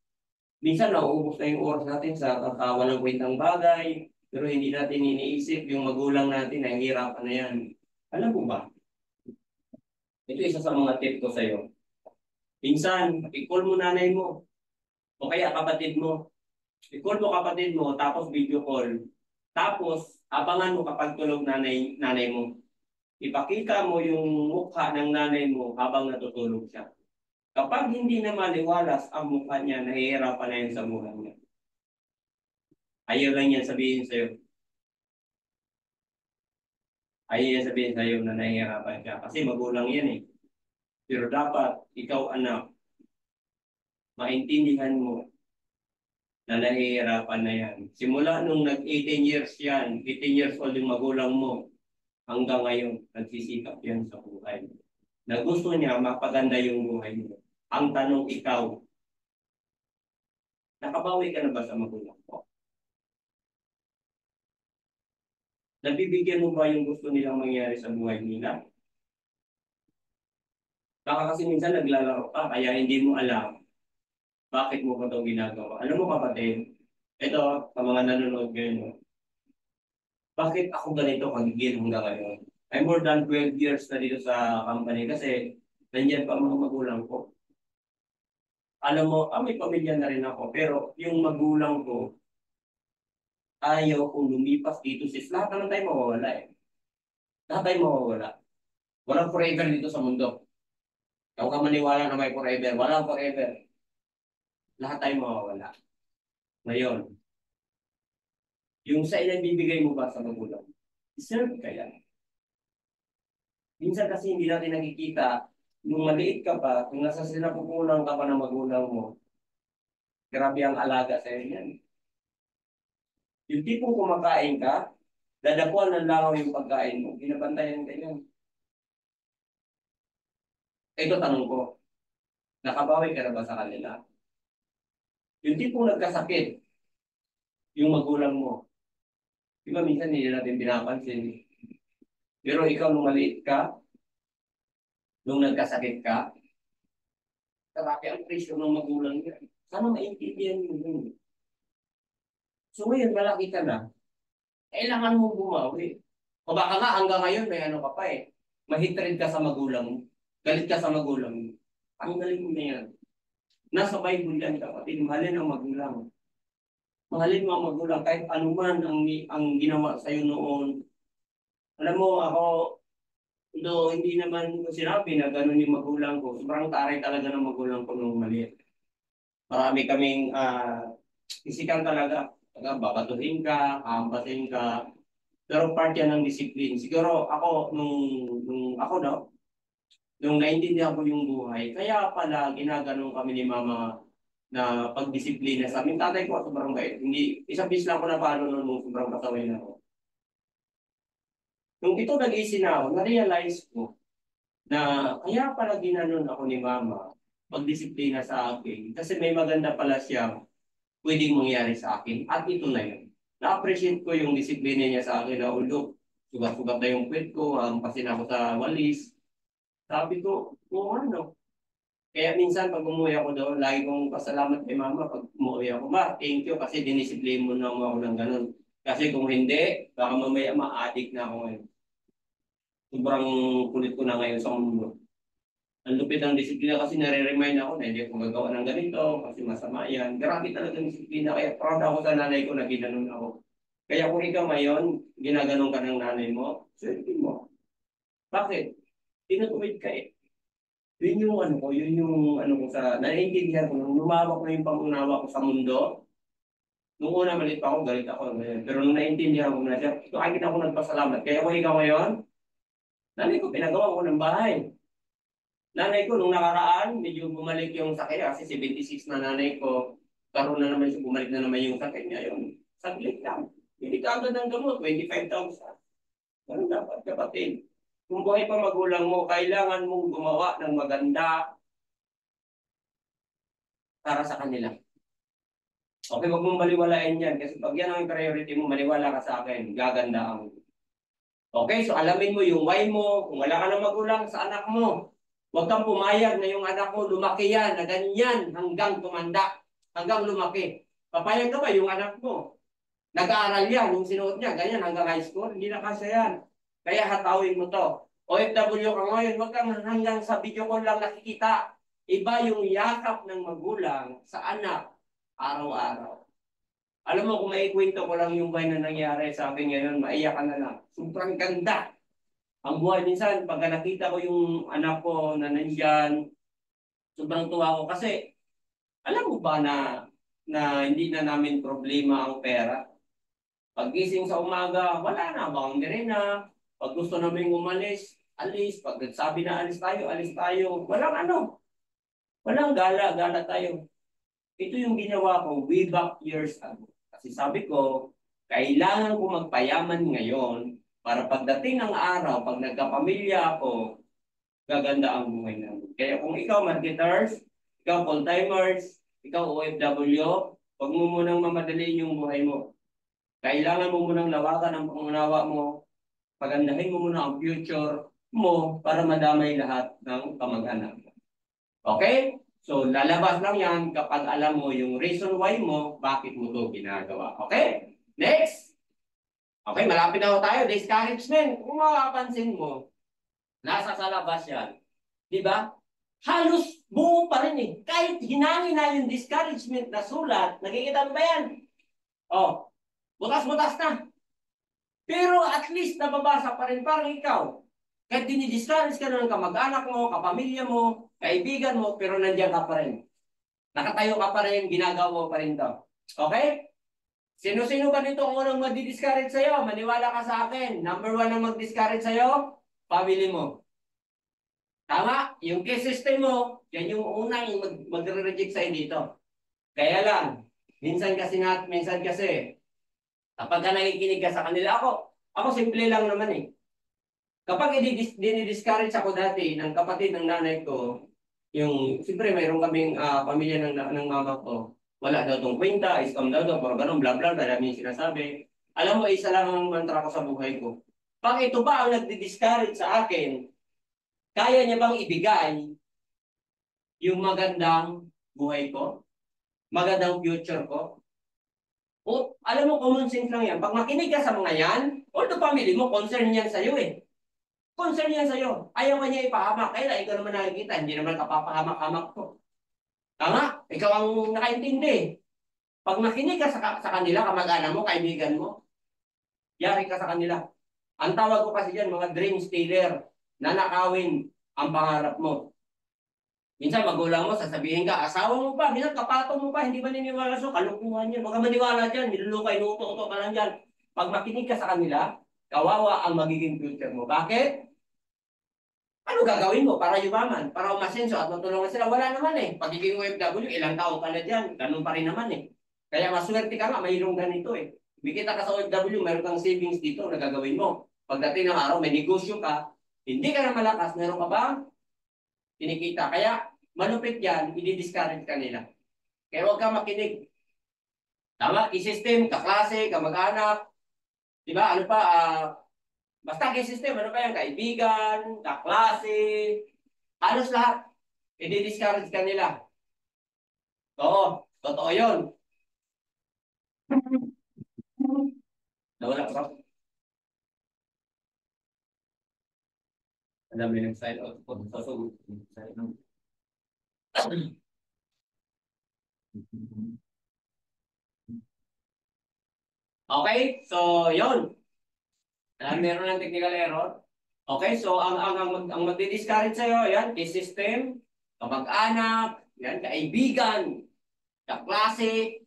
Minsan nauubos na yung oras natin sa kakawalang kwentang bagay, pero hindi natin iniisip yung magulang natin, nahihirapan na yan. Alam mo ba? Ito isa sa mga tip ko sa'yo. Minsan, i-call mo nanay mo, o kaya kapatid mo. I-call mo kapatid mo, tapos video call. Tapos, abangan mo kapag tulog nanay mo. Ipakita mo yung mukha ng nanay mo habang natutulog siya. Kapag hindi na maliwalas ang mukha niya, nahihirapan na yan sa buhay niya. Ayaw lang yan sabihin sa'yo. Ayaw yan sabihin sa'yo na nahihirapan siya. Kasi magulang yan eh. Pero dapat, ikaw anak, maintindihan mo na nahihirapan na yan. Simula nung nag-18 years yan, 18 years old yung magulang mo, hanggang ngayon, nagsisikap yan sa buhay. Na gusto niya mapaganda yung buhay mo. Ang tanong ikaw, nakabawi ka na ba sa magulang mo? Nabibigyan mo ba yung gusto nilang mangyari sa buhay nila? Baka kasi minsan naglalaro ka, kaya hindi mo alam bakit mo ba ito ginagawa. Alam mo kapatid, ito, sa mga nanonood ngayon, bakit ako ganito kagigil hanggang ngayon? I'm more than 12 years na dito sa company kasi nandiyan pa ang mga magulang ko. Alam mo, may pamilya na rin ako, pero yung magulang ko, ayaw kong lumipas dito sis. Lahat naman tayo mawawala eh. Lahat tayo mawawala. Walang forever dito sa mundo. Kung ka maniwala na may forever, walang forever. Lahat tayo mawawala. Ngayon, yung sa bibigay mo ba sa magulang? Deserve ka yan. Minsan kasi hindi natin nakikita, nung maliit ka pa, kung nasa sinapupunan ka pa ng magulang mo, grabe ang alaga sa iyo yan. Yung tipong kumakain ka, dadapuan ng langaw yung pagkain mo. Binabantayan ka yun. Ito tanong ko, nakabawi ka na ba sa kanila? Yung tipong nagkasakit, yung magulang mo, di ba minsan hindi natin pinapansin. Pero ikaw nung maliit ka, nung nagkasakit ka, karami ang presyo ng magulang niya. Sana maintindihan mo yun. So ngayon, malaki ka na, kailangan mo bumawi. O baka nga hanggang ngayon may ano ka pa eh. Mahitred ka sa magulang mo. Galit ka sa magulang mo. Tanggalin mo na yan. Nasa Bible yan kapatid. Mahalin ang magulang. Mahalin mo ang magulang kahit anuman ang ginawa sa'yo noon. Alam mo ako, hindi naman ko sinabi na gano'n yung magulang ko. Sobrang taray talaga ng magulang ko nung maliit. Marami kaming physical talaga. Babatuhin ka, ampatin ka. Pero part yan ng discipline. Siguro ako, nung naintindihan ko yung buhay, kaya pala ginaganon kami ni mama na pagdisiplina sa amin. Tatay ko sobrang bait. Hindi, isang bis lang ako na paano nung sobrang pasaway na ako. Nung ito nag-isin na ako, na-realize ko na kaya pala ginanon ako ni mama pagdisiplina sa akin. Kasi may maganda pala siya pwedeng mangyari sa akin. At ito na yun. Na-appreciate ko yung disiplina niya sa akin na ulo. Sugat-sugat na yung puwet ko, hampasin ako sa walis. Sabi ko, oo ano. Kaya minsan pag umuwi ako doon, lagi kong pasalamat kay mama pag umuwi ako. Ma, thank you kasi dinisiplin mo na ako ng ganun. Kasi kung hindi, baka mamaya ma-addict na ako ngayon. Sobrang kulit ko na ngayon sa mundo. Ang lupit ng disiplina kasi nare-remind ako na hindi ako gagawa ng ganito kasi masama yan. Grabe talaga ng disiplina. Kaya proud ako sa nanay ko na ginanon ako. Kaya kung ikaw ngayon, ginaganon ka ng nanay mo, swerte mo. Bakit? Tinutuwid ka eh. Yun yung ano ko, yun yung ano ko sa, naiintindihan ko, nung lumawak na yung pangunawa ko sa mundo, nung una malit pa ako, galit ako. Pero nung naiintindihan ko na siya, ito agad ako nagpasalamat. Kaya kung ikaw ngayon, nanay ko, pinagawa ko ng bahay. Nanay ko, nung nakaraan, medyo bumalik yung sakit kasi 76 na nanay ko. Karoon na naman siya, bumalik na naman yung sakit niya. Yun, saglit lang. Hindi ka agad ng gamot, 25,000. Ganun dapat, kapatid. Kung buhay pa magulang mo, kailangan mong gumawa ng maganda para sa kanila. Okay, wag mong baliwalain yan. Kasi pag yan ang priority mo, maniwala ka sa akin, gaganda ang. Okay, so alamin mo yung why mo. Kung wala ka ng magulang sa anak mo, huwag kang pumayag na yung anak mo lumaki yan, na ganyan hanggang tumanda, hanggang lumaki. Papayag ka ba yung anak mo? Nag-aaral yan, yung sinuot niya, ganyan hanggang high school, hindi na kasi yan. Kaya hatawin mo to. OFW ka ngayon, huwag kang hanggang sa video call lang nakikita. Iba yung yakap ng magulang sa anak araw-araw. Alam mo, kung maikwento ko lang yung buhay na nangyari sa akin ngayon, maiyak ka na lang. Sobrang ganda. Ang buhay minsan, pag nakita ko yung anak ko na nandyan, sobrang tuwa ko kasi alam mo ba na hindi na namin problema ang pera? Paggising sa umaga, wala na, boundary na. Pag gusto namin umalis, alis. Pag nagsabi na alis tayo, alis tayo. Walang ano. Walang gala tayo. Ito yung ginawa ko way back years ago. Kasi sabi ko, kailangan ko magpayaman ngayon para pagdating ng araw, pag nagkapamilya ako, gaganda ang buhay namin. Kaya kung ikaw marketers, ikaw full-timers, ikaw OFW, huwag mo munang mamadaliin yung buhay mo. Kailangan mo munang lawakan ang pangunawa mo, pagandahin mo muna ang future mo para madamay lahat ng kamag-anak mo. Okay? So, lalabas lang yan kapag alam mo yung reason why mo, bakit mo ito ginagawa. Okay? Next! Okay, malapit na tayo. Discouragement. Kung makapansin mo, nasa sa labas yan. Di ba? Halos buo pa rin eh. Kahit hinangin na yung discouragement na sulat, nakikita mo ba yan? Oh, butas-butas na. Pero at least nababasa pa rin parang ikaw. Kahit dinidiscourage ka ng kamag-anak mo, kapamilya mo, kaibigan mo, pero nandiyan ka pa rin. Nakatayo ka pa rin, ginagawa mo pa rin to. Okay? Sino-sino ba dito ang unang mag-discourage sa'yo? Maniwala ka sa akin. Number 1 ang mag-discourage sa'yo, family mo. Tama? Yung case system mo, yan yung unang mag-reject sa'yo dito. Kaya lang, minsan kasi Kapag ka nakikinig ka sa kanila, ako simple lang naman eh. Kapag dinidiscourage ako dati ng kapatid ng nanay ko, siyempre mayroon kaming pamilya ng mama ko, wala daw tong kwenta, scam daw, parang ganun, bla bla, dami yung sinasabi. Alam mo, isa lang ang mantra ko sa buhay ko. Pag ito ba ang nagdi-discourage sa akin, kaya niya bang ibigay yung magandang buhay ko? Magandang future ko? O, alam mo, common sense lang yan. Pag makinig ka sa mga yan, all the family mo, concern yan sa'yo eh. Concern yan sa'yo. Ayaw ka niya ipahamak. Kaya ikaw naman nakikita, hindi naman kapapahamak-hamak ko. Tama? Ikaw ang nakaintindi. Pag nakinig ka sa kanila, kamag-anak mo, kaibigan mo, yari ka sa kanila. Ang tawag ko kasi dyan, mga dream stealer, nanakawin ang pangarap mo. Minsan magulang mo, sasabihin ka, asawa mo pa, minsan kapatong mo pa, hindi ba niniwala so, kalukuhan yan. Huwag ka maniwala dyan, nilulukay, inuuto-uto ka lang dyan. Pag makinig ka sa kanila, kawawa ang magiging future mo. Bakit? Ano gagawin mo para yumaman? Para umasenso at matulungan sila? Wala naman eh. Pagiging OFW, ilang taon ka na dyan. Ganun pa rin naman eh. Kaya maswerte ka nga, mayroong ganito eh. Bikita ka sa OFW, mayroon kang savings dito na gagawin mo. Pagdating ng araw, may negosyo ka, hindi ka na malakas, meron ka bang kinikita? Kaya malupit yan, i-discourage ka nila. Kaya huwag ka makinig. Tama? I-system, kaklase, kamag-anak. Diba? Ano pa? Basta i-system, ano pa yan? Kaibigan, kaklase, halos lahat. I-discourage ka nila. Oo, totoo yun. Nawala ka ba? Ang dami ng sign out po. Okay, so yun. Meron ng technical error. Okay, so ang magdi-discourage sa'yo, yan, system, kamag-anak, yan, kaibigan, kaklase.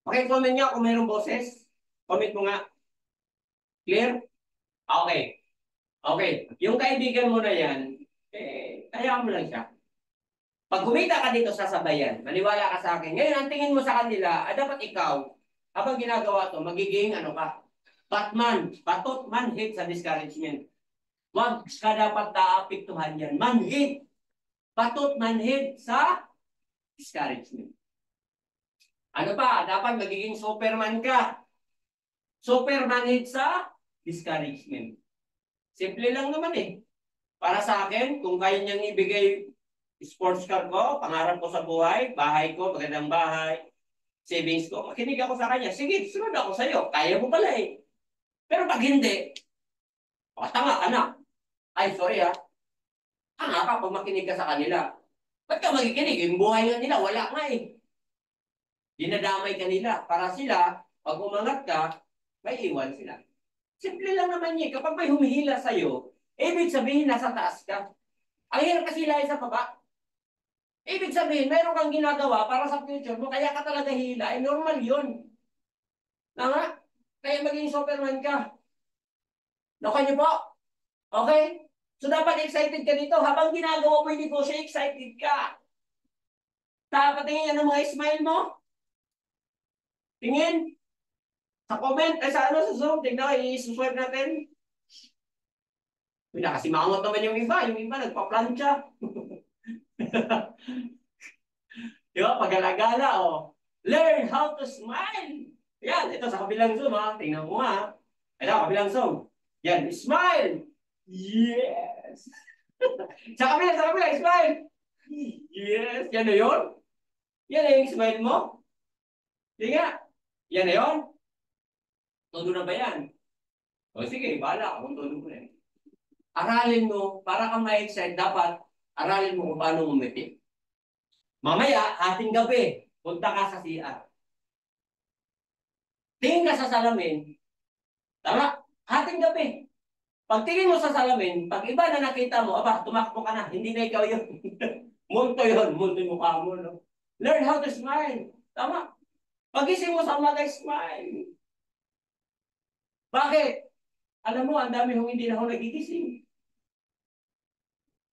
Okay, comment nyo kung mayroong boses. Comment mo nga. Clear? Okay. Okay, yung kaibigan mo na yan, kaya mo lang siya. Pag kumita ka dito sa sabayan, maniwala ka sa akin. Ngayon, ang tingin mo sa kanila, dapat ikaw, habang ginagawa to, magiging ano ka, Batman, patot manhid sa discouragement. Huwag ka dapat naapektuhan yan. Manhid. Patot manhid sa discouragement. Ano pa? Dapat magiging Superman ka. Supermanhid sa discouragement. Simple lang naman eh. Para sa akin, kung kaya niyang ibigay sports car ko, pangarap ko sa buhay, bahay ko, magandang bahay, savings ko, makinig ako sa kanya. Sige, sunod ako sa'yo. Kaya mo pala eh. Pero pag hindi, tanga ka na. Ay, sorry ha. Tanga ka pag makinig ka sa kanila. Ba't ka magikinig? Yung buhay nga nila, wala nga eh. Dinadamay ka nila. Para sila, pag umangat ka, may iwan sila. Simple lang naman yun. Kapag may humihila sa'yo, ibig sabihin nasa taas ka. Ang hirap kasi hilay sa baba. Ibig sabihin, mayroon kang ginagawa para sa future mo, kaya ka talaga hila. Normal yun. Tama? Kaya maging Superman ka. Nakuha niyo po? Okay? So dapat excited ka dito. Habang ginagawa mo yung negosyo, excited ka. Dapat tingin yan ng mga smile mo. Tingin. Sa comment, ay sa ano, sa Zoom, tignan, i-subscribe natin. Nakasimangot naman yung iba. Yung iba, nagpa-plancha. Diba? Pag-alagala, oh. Learn how to smile. Yan, ito sa kabilang Zoom, ha. Tingnan mo nga. Ito, kabilang Zoom. Yan, smile. Yes. sa kabila, smile. Yes. Yan na yun. Yan na yung smile mo. Sige nga. Yan na yun. Todo na ba yan? O sige, bahala ka kung todo mo na. Aralin mo, para kang ma-excite, dapat aralin mo kung paano umiti. Mamaya, ating gabi, punta ka sa CR. Tingin ka sa salamin, tama? Ating gabi. Pag tingin mo sa salamin, pag iba na nakita mo, aba, tumakbo ka na, hindi na ikaw yun. Multo yun, multo yung mukha mo. No? Learn how to smile. Tama? Pagising mo sa umaga, smile. Bakit? Alam mo, ang dami hong hindi na ako nagigising.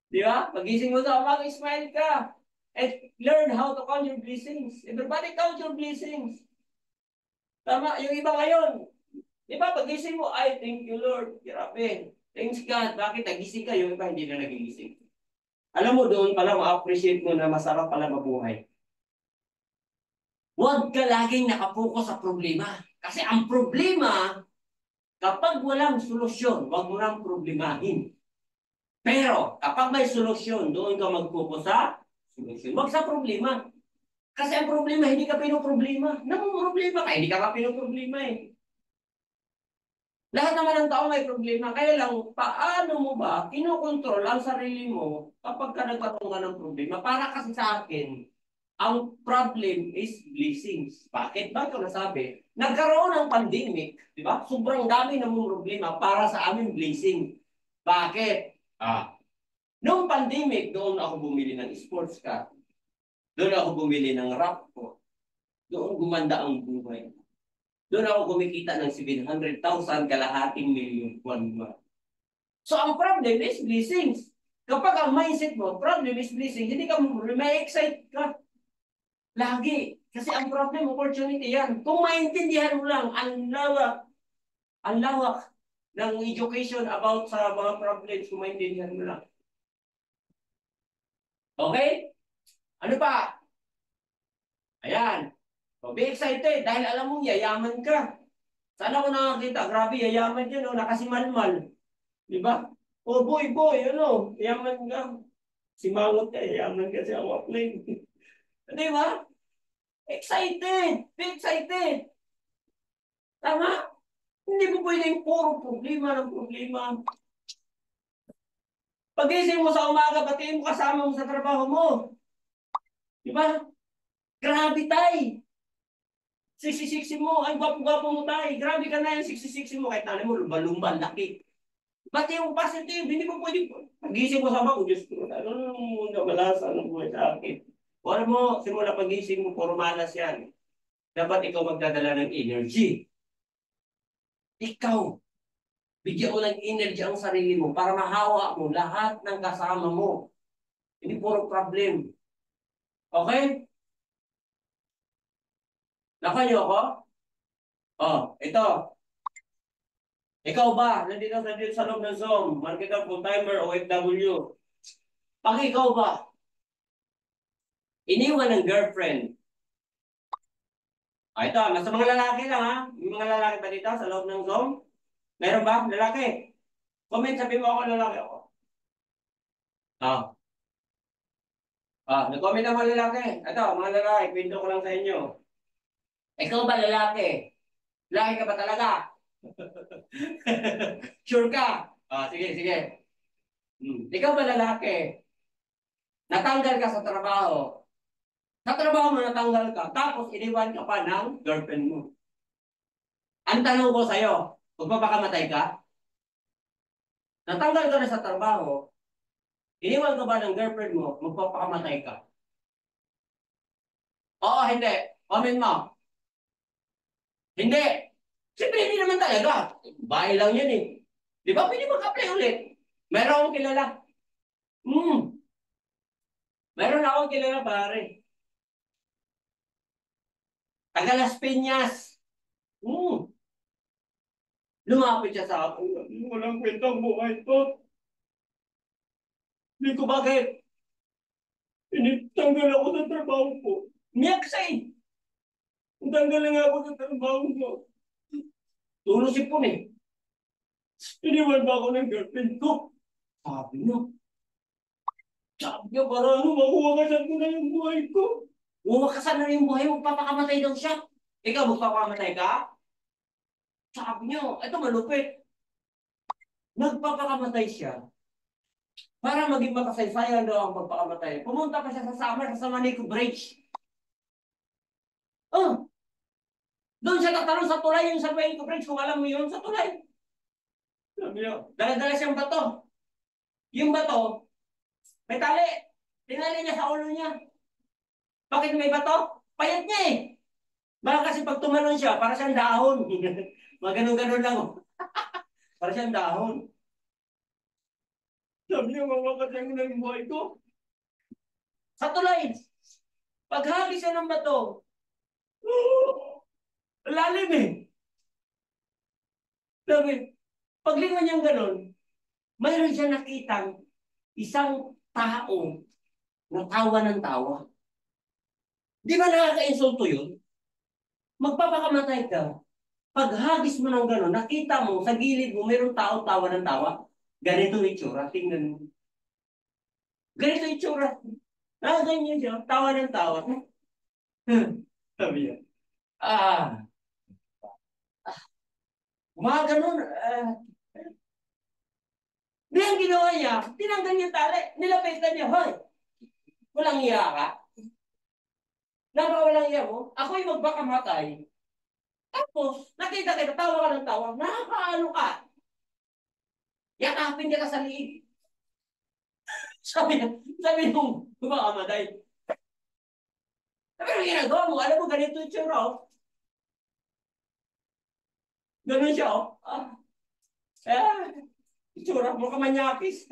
Di ba? Pagising mo sa umaga, smile ka. And learn how to count your blessings. Everybody count your blessings. Tama, yung iba ngayon. Di ba, pagising mo, ay, thank you Lord. Grabe. Thanks God. Bakit nagising ka? Yung iba hindi na nagigising. Alam mo, doon pala ma-appreciate mo na masarap pala mabuhay. Huwag ka laging nakapokus sa problema. Kasi ang problema, kapag walang solusyon, huwag mo nang problemahin. Pero, kapag may solusyon, doon ka mag-focus sa solusyon. Huwag sa problema. Kasi ang problema, hindi ka pinoproblema. Namumroblema ka, hindi ka pinoproblema eh. Lahat naman ng tao may problema. Kaya lang, paano mo ba kinokontrol ang sarili mo kapag ka nagkaroon ka ng problema? Para kasi sa akin, ang problem is blessings. Bakit? Bakit ko nasabi? Nagkaroon ng pandemic, di ba? Sobrang dami ng problema para sa aming blessing. Bakit? Noong pandemic, doon ako bumili ng sports car. Doon ako bumili ng rap ko. Doon gumanda ang buhay. Doon ako kumikita ng 700,000 kalahating milyon buwan. So ang problem is blessings. Kapag ang mindset mo, problem is blessings, hindi ka may excite ka. Lagi. Kasi ang problem, opportunity yan. Kung maintindihan mo lang ang lawak ng education about sa mga problems, kung maintindihan mo lang. Okay? Ano pa? Ayan. So, be excited dahil alam mong yayaman ka. Sana ko nakakita, grabe, yayaman yan, nakasimalmal. Di ba? Oh, boy, ano, yayaman ka. Simangot ka, yayaman ka sa apply. Di ba? Excited! Be excited! Tama? Hindi mo pwedeng puro problema ng problema. Pagising mo sa umaga, batiin mo kasama mo sa trabaho mo. Di ba? Grabe tayo. 66 mo, ay gwapo-gwapo mo tayo. Grabe ka na yung 66 mo, kahit nanay mo, lumba-lumba, laki. Ba't yung positive? Hindi mo pwede. Pagising mo sa ako, Diyos ko, ano muna malasa ng buhay sa akin. O alam mo, simula pagising mo, puro malas yan. Dapat ikaw magdadala ng energy. Ikaw, bigyan mo ng energy ang sarili mo para mahawa mo lahat ng kasama mo. Hindi puro problem. Okay? Naka niyo ako? Oh, ito. Ikaw ba, nandito sa loob ng Zoom, market ka full-timer o OFW? Pag ikaw ba, iniwan ng girlfriend. Ito, nasa mga lalaki lang ha. May mga lalaki pa dito sa loob ng Zoom? Meron ba? Lalaki? Comment, sabi mo ako lalaki ako. Nag-comment ang mga lalaki. Ito, mga lalaki, kwento ko lang sa inyo. Ikaw ba lalaki? Lalaki ka ba talaga? Sure ka? Sige. Ikaw ba lalaki? Natanggal ka sa trabaho. Sa trabaho mo natanggal ka, tapos iniwan ka pa ng girlfriend mo. Ang tanong ko sa'yo, magpapakamatay ka? Natanggal ka na sa trabaho, iniwan ka ba ng girlfriend mo, magpapakamatay ka? Oo, hindi. Comment mo. Hindi. Siyempre, hindi naman talaga. Bahay lang yan eh. Di ba? Pwede mag-apply ulit. Meron akong kilala. Meron akong kilala, pare. Taga Las Piñas. Lumapit siya sa akin. Walang kwentang buhay to. Hindi ko bakit. Tanggal ako sa trabaho ko. Miyak siya eh. Tanggal na nga ako sa trabaho ko. Tulo si Pun eh. Iniwan ba ako ng girlfriend ko? Sabi niya, para ano, makuwakasan ko na yung buhay ko. Uwakasan na yung buhay mo, papakamatay daw siya. Ikaw, magpapakamatay ka? Sabi niyo, ito malupit. Nagpapakamatay siya. Para maging makasaysayan daw ang pagpakamatay. Pumunta pa siya sa summer sa Manico Bridge. Doon siya tatanong sa tulay yung sa Manico Bridge, kung alam mo yun, sa tulay. Sabi niyo, dala-dala siyang bato. Yung bato, may tali. Tinali niya sa ulo niya. Bakit may bato? Payat niya eh. Baka kasi pag tumalon siya, para siyang dahon. Maganon-ganon lang. Para siyang dahon. Sabi niya, mawakasan ko na yung buhay ko. Sa tulay. Paghali siya ng bato. Lalim eh. Sabi, paglingon niyang ganun, mayroon siya nakitang isang tao na tawa ng tawa. Di ba nakaka-insulto yun? Magpapakamatay ka. Paghagis mo ng gano'n, nakita mo sa gilid mo, mayroong tao tawa ng tawa. Ganito yung itsura. Tingnan mo. Ganito yung itsura. Ganyan siya. Tawa ng tawa. Sabi niya. Ah. Mga ganun. Di ang ginawa niya, tinanggal niya tali. Nilapitan niya. Hoy, walang iya ka. Walang iya mo. Ako yung magpakamatay. Tapos, nakita kita, tawa ka ng tawa. Nakakaano ka. Yakapin ka sa liig. Sabi nung kumakamatay. Sabi nung ginagawa mo, alam mo, ganito yung tsura, oh. Ganun siya, oh. Itsura mo kamanyakis.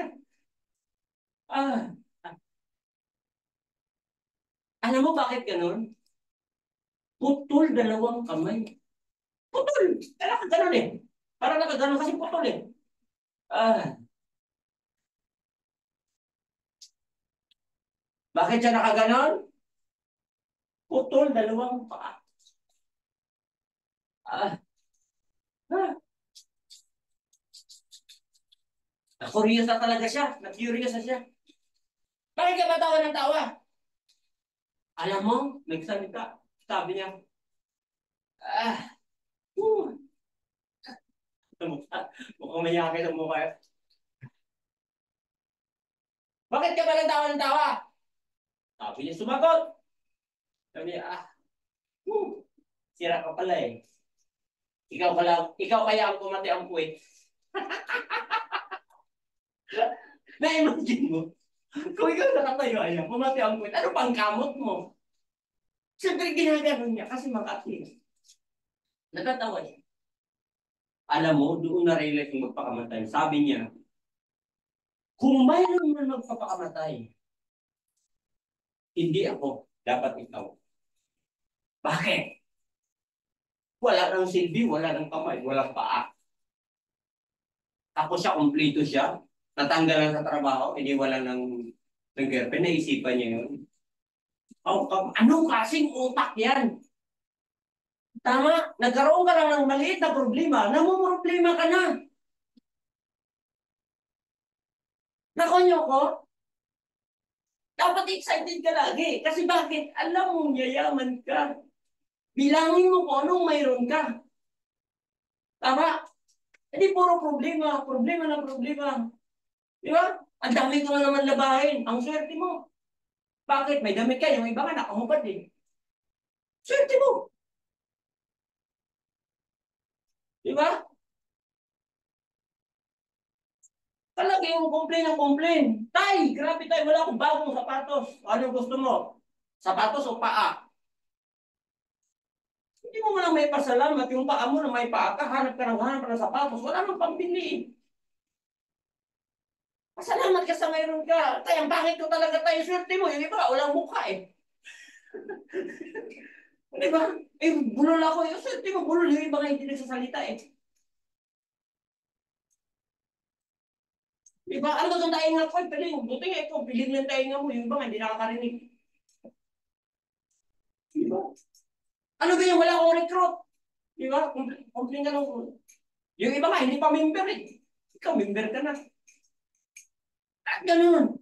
Alam mo bakit ganun? Putol dalawang kamay. Putol! Kaya nakaganon eh. Parang nakaganon kasi putol eh. Bakit siya nakaganon? Putol dalawang paa. Na-curious na talaga siya. Na-curious na siya. Bakit ka ba tawa ng tawa? Alam mo, nagsalita. Sabi niya, mukhang mayakit ang mukha. Bakit ka ba nagtawa ng tawa? Sabi niya, sumagot. Sabi niya, sira ka pala eh. Ikaw kaya ang kumati ang puwet. Na-imagine mo? Kung ikaw nakatayo, ayan, kumati ang puwet, ano pang kamot mo? Siyempre, ginagano niya kasi makati. Nagatawa siya. Alam mo, doon na-realize yung magpakamatay. Sabi niya, kung mayroon man magpapakamatay, hindi ako, dapat ikaw. Bakit? Wala nang silbi, wala nang kamay, walang paa. Tapos siya, kumplito siya. Natanggal lang sa trabaho, hindi wala nang girlfriend, naisipan niya yun. Anong kasing utak yan? Tama, nagkaroon ka lang ng maliit na problema, namumroblema ka na. Nakonyo ko, dapat excited ka lagi. Kasi bakit? Alam mo, yayaman ka. Bilangin mo kung anong mayroon ka. Tama? Hindi puro problema, problema na problema. Di ba? Ang dami ko na naman labahin. Ang swerte mo. Bakit? May damit ka, yung iba nga nakamupad eh. Swerte mo. Di ba? Talaga yung complain ng complain. Tay, grabe tayo, wala akong bagong sapatos. Ano gusto mo? Sapatos o paa? Hindi mo lang may pasalamat yung paa mo na may paa ka, hanap ka ng sapatos. Wala nang pambili. Pasalamat ka sa mayroon ka. Tay, ang pangit ko talaga tayo. Swerte mo. Yung iba, walang mukha eh. Di ba? Eh, bulol ako. Yung swerte mo, bulol. Yung iba nga hindi nagsasalita eh. Di ba? Ano itong tainga ko? Piling. Buti nga ito. Piling ng tainga mo. Yung iba nga hindi nakakarinig. Di ba? Ano ba yung wala akong recruit? Di ba? Complain ka lang. Yung iba nga, hindi pa member eh. Ikaw, member ka na. At ganun.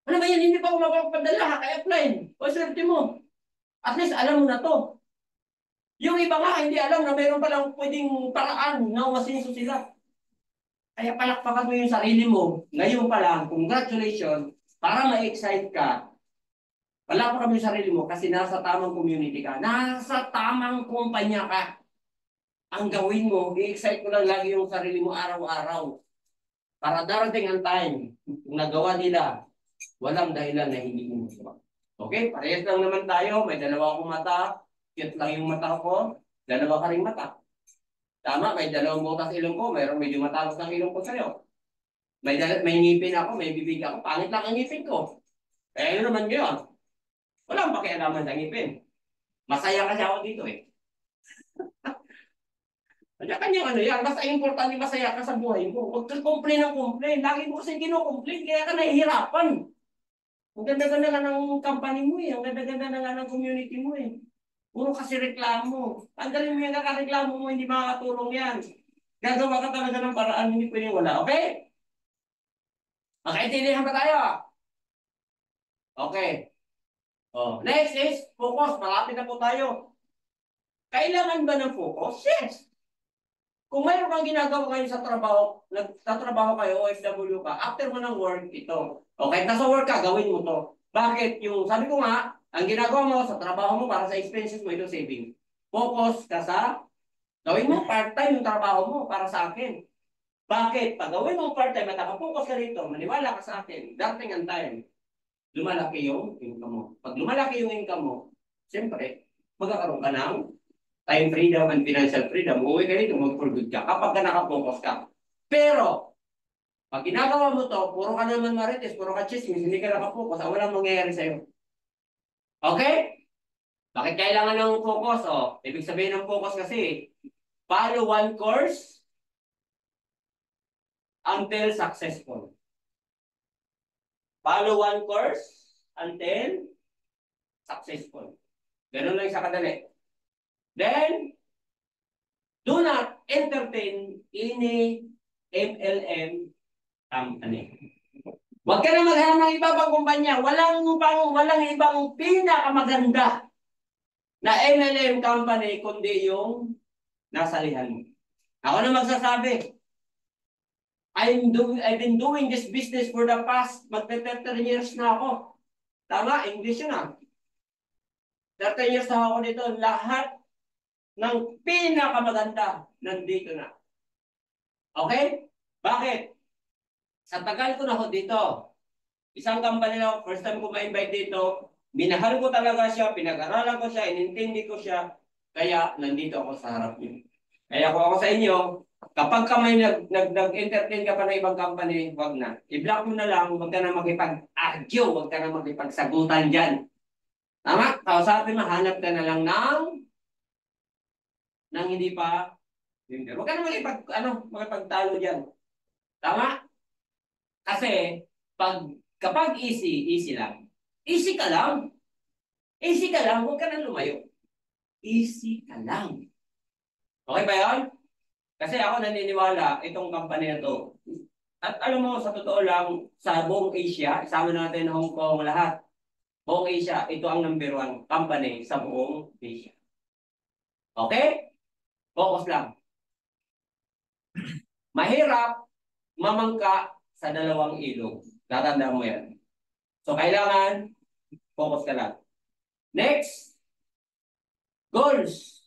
Ano ba yan? Hindi pa ako mapagpadala. Kaya apply. O swerte mo. At least alam mo na to. Yung iba nga, hindi alam na mayroon palang pwedeng paraan na umasinso sila. Kaya palakpakan mo yung sarili mo. Ngayon pa lang, congratulations. Para ma-excite ka, palakpakan mo yung sarili mo kasi nasa tamang community ka. Nasa tamang kumpanya ka. Ang gawin mo, i-excite mo lang lagi yung sarili mo araw-araw. Para darating ang time, kung nagawa nila, walang dahilan na hindi mo magawa. Okay? Parehas lang naman tayo. May dalawa akong mata. Cute lang yung mata ko. Dalawa ka rin mata. Tama, may dalawang butas ilong ko. Mayroong medyo matalas ng ilong ko sa'yo. May ngipin ako, may bibig ako. Pangit lang ang ngipin ko. Kaya yun naman yun. Walang pakialaman sa ngipin. Masaya kasi ako dito eh. Kanya-kanyang ano yan. Basta importante masaya ka sa buhay mo. Huwag kang complain ng complain. Lagi mo kasi kino-complain, kaya ka nahihirapan. Ang ganda-ganda nga ng company mo eh. Ang ganda-ganda na nga ng community mo eh. Puro kasi reklamo. Tanggalin mo yung kakareklamo mo, hindi makakatulong yan. Gagawa ka talaga ng paraan, hindi pwedeng wala. Okay? Makaintindihan ba tayo? Okay. Oh, next is focus. Malapit na po tayo. Kailangan ba ng focus? Yes. Kung mayroon kang ginagawa ngayon sa trabaho, nagtatrabaho kayo, OFW ka, after mo ng work, ito. Okay, nasa work ka, gawin mo to. Bakit? Yung, sabi ko nga, ang ginagawa mo sa trabaho mo para sa expenses mo, ito saving. Focus ka sa, gawin mo part-time yung trabaho mo para sa akin. Bakit? Pag gawin mo part-time at nakapokus ka rito, maniwala ka sa akin, dating ang time, lumalaki yung income mo. Pag lumalaki yung income mo, siyempre, magkakaroon ka ng time freedom and financial freedom. Uuwi ka rito, mag-for good ka kapag ka nakapokus ka. Pero, pag ginagawa mo to, puro ka naman marites, puro ka chismis, hindi ka nakapokus, walang mangyayari sa'yo. Okay? Bakit kailangan ng focus? Oh, ibig sabihin ng focus kasi, follow one course until successful. Follow one course until successful. Ganun lang sa kadali. Then, do not entertain any MLM company. Huwag ka na maghanap ng iba pang kumpanya. Walang ibang pinakamaganda na MLM company kundi yung nasa lihan mo. Ako na magsasabi. I've been doing this business for the past 30 years na ako. Tama, English yun ah. 30 years na ako dito. Lahat ng pinakamaganda nandito na. Okay? Bakit? Sa tagal ko na ako dito, isang company na first time ko ma-invite dito, minahal ko talaga siya, pinag-aralan ko siya, inintindi ko siya, kaya nandito ako sa harap niyo. Kaya kung ako sa inyo, kapag ka may nag-entertain ka pa ng ibang company, wag na. I-block mo na lang, wag ka na makipag-argue, wag ka na makipagsagutan dyan. Tama? Kausapin mo, hanap ka na lang ng hindi pa, huwag ka na makipagtalo dyan. Tama? Kasi, kapag easy lang. Easy ka lang. Easy ka lang, huwag ka na lumayo. Easy ka lang. Okay ba yun? Kasi ako naniniwala, itong company na to. At alam mo, sa totoo lang, sa buong Asia, isama natin Hong Kong, lahat. Buong Asia, ito ang #1 company sa buong Asia. Okay? Focus lang. Mahirap mamangka sa dalawang ilog. Tatandaan mo yan. So, kailangan focus ka lang. Next, goals.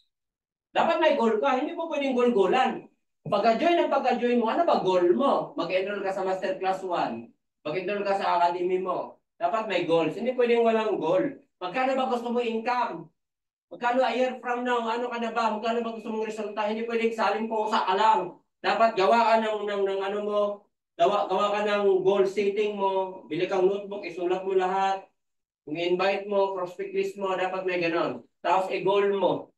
Dapat may goal ka. Hindi mo pwedeng goal-goalan. Pagka-join mo, ano ba goal mo? Mag-enroll ka sa Master Class 1. Mag-enroll ka sa academy mo. Dapat may goals. Hindi pwedeng walang goal. Magkano ba gusto mo income? Magkano a year from now? Ano ka na ba? Magkano ba gusto mong resulta? Hindi pwedeng saling pusa ka lang. Dapat gawa ka ng ano mo. Gawa ka ng goal setting mo. Bili kang notebook, isulat mo lahat. Kung invite mo, prospect list mo, dapat may ganon. Tapos i-goal mo.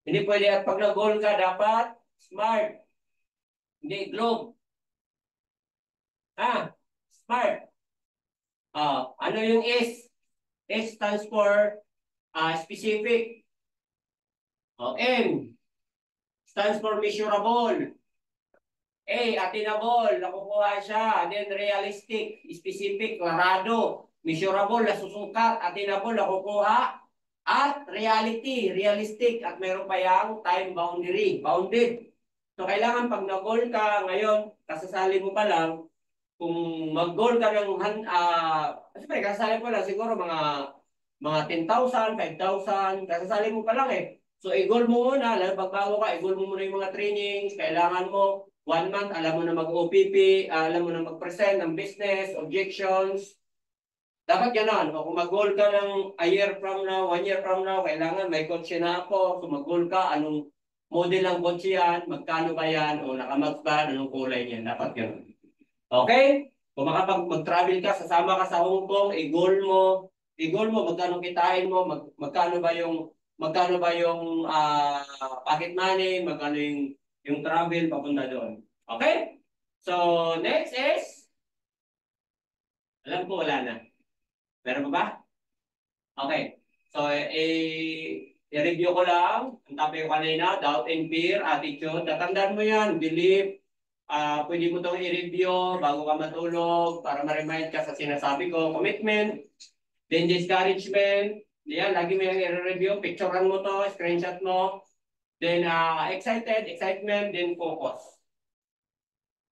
Hindi pwede at pag nag-goal ka, dapat smart. Hindi globe. Smart. Ano yung S? S stands for specific. M stands for measurable. A, attainable, nakukuha siya. Then realistic, specific, klarado. Measurable, nasusukat. Attainable, nakukuha. At reality, realistic. At mayroon pa yung time boundary, bounded. So, kailangan pag nag-goal ka ngayon, kasasali mo pa lang, kung mag-goal ka ng, siyempre, kasasali mo lang siguro mga 10,000, 5,000, kasasali mo pa lang eh. So, i-goal mo muna, pagbago ka, i-goal mo muna yung mga trainings, kailangan mo, 1 month, alam mo na mag-OPP, alam mo na mag-present ng business, objections. Dapat gano'n. O kung mag-goal ka ng a year from now, 1 year from now, kailangan may kotse na ako. Kung mag-goal ka, anong model ng kotse yan, magkano ba yan, o nakamags ba, anong kulay niyan. Dapat gano'n. Okay? Kung mag-travel ka, sasama ka sa Hong Kong, i-goal mo, magkano kitain mo, magkano ba yung magkano ba yung pocket money, magkano yung travel papunta doon. Okay? So, next is, alam ko wala na. Meron pa ba? Okay. So, i-review ko lang. Ang topic ko kanina, doubt and fear, attitude. Tatandaan mo yan, belief. Pwede mo itong i-review bago ka matulog para ma-remind ka sa sinasabi ko. Commitment, then discouragement. Yan, lagi mo yung i-review. Picturean mo to, screenshot mo. Then, excitement, then focus.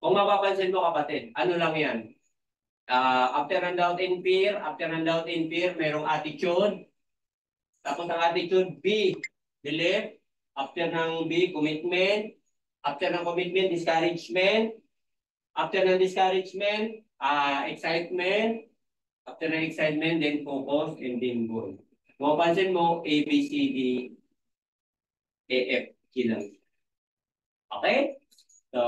Kung mapapansin mo kapatid, ano lang yan? After ng doubt and fear, mayroong attitude. Tapos ang attitude, B, belief. After ng B, commitment. After ng commitment, discouragement. After ng discouragement, excitement. After ng excitement, then focus, and then goal. Kung mapansin mo, A, B, C, D, E, F, G lang. Okay? So,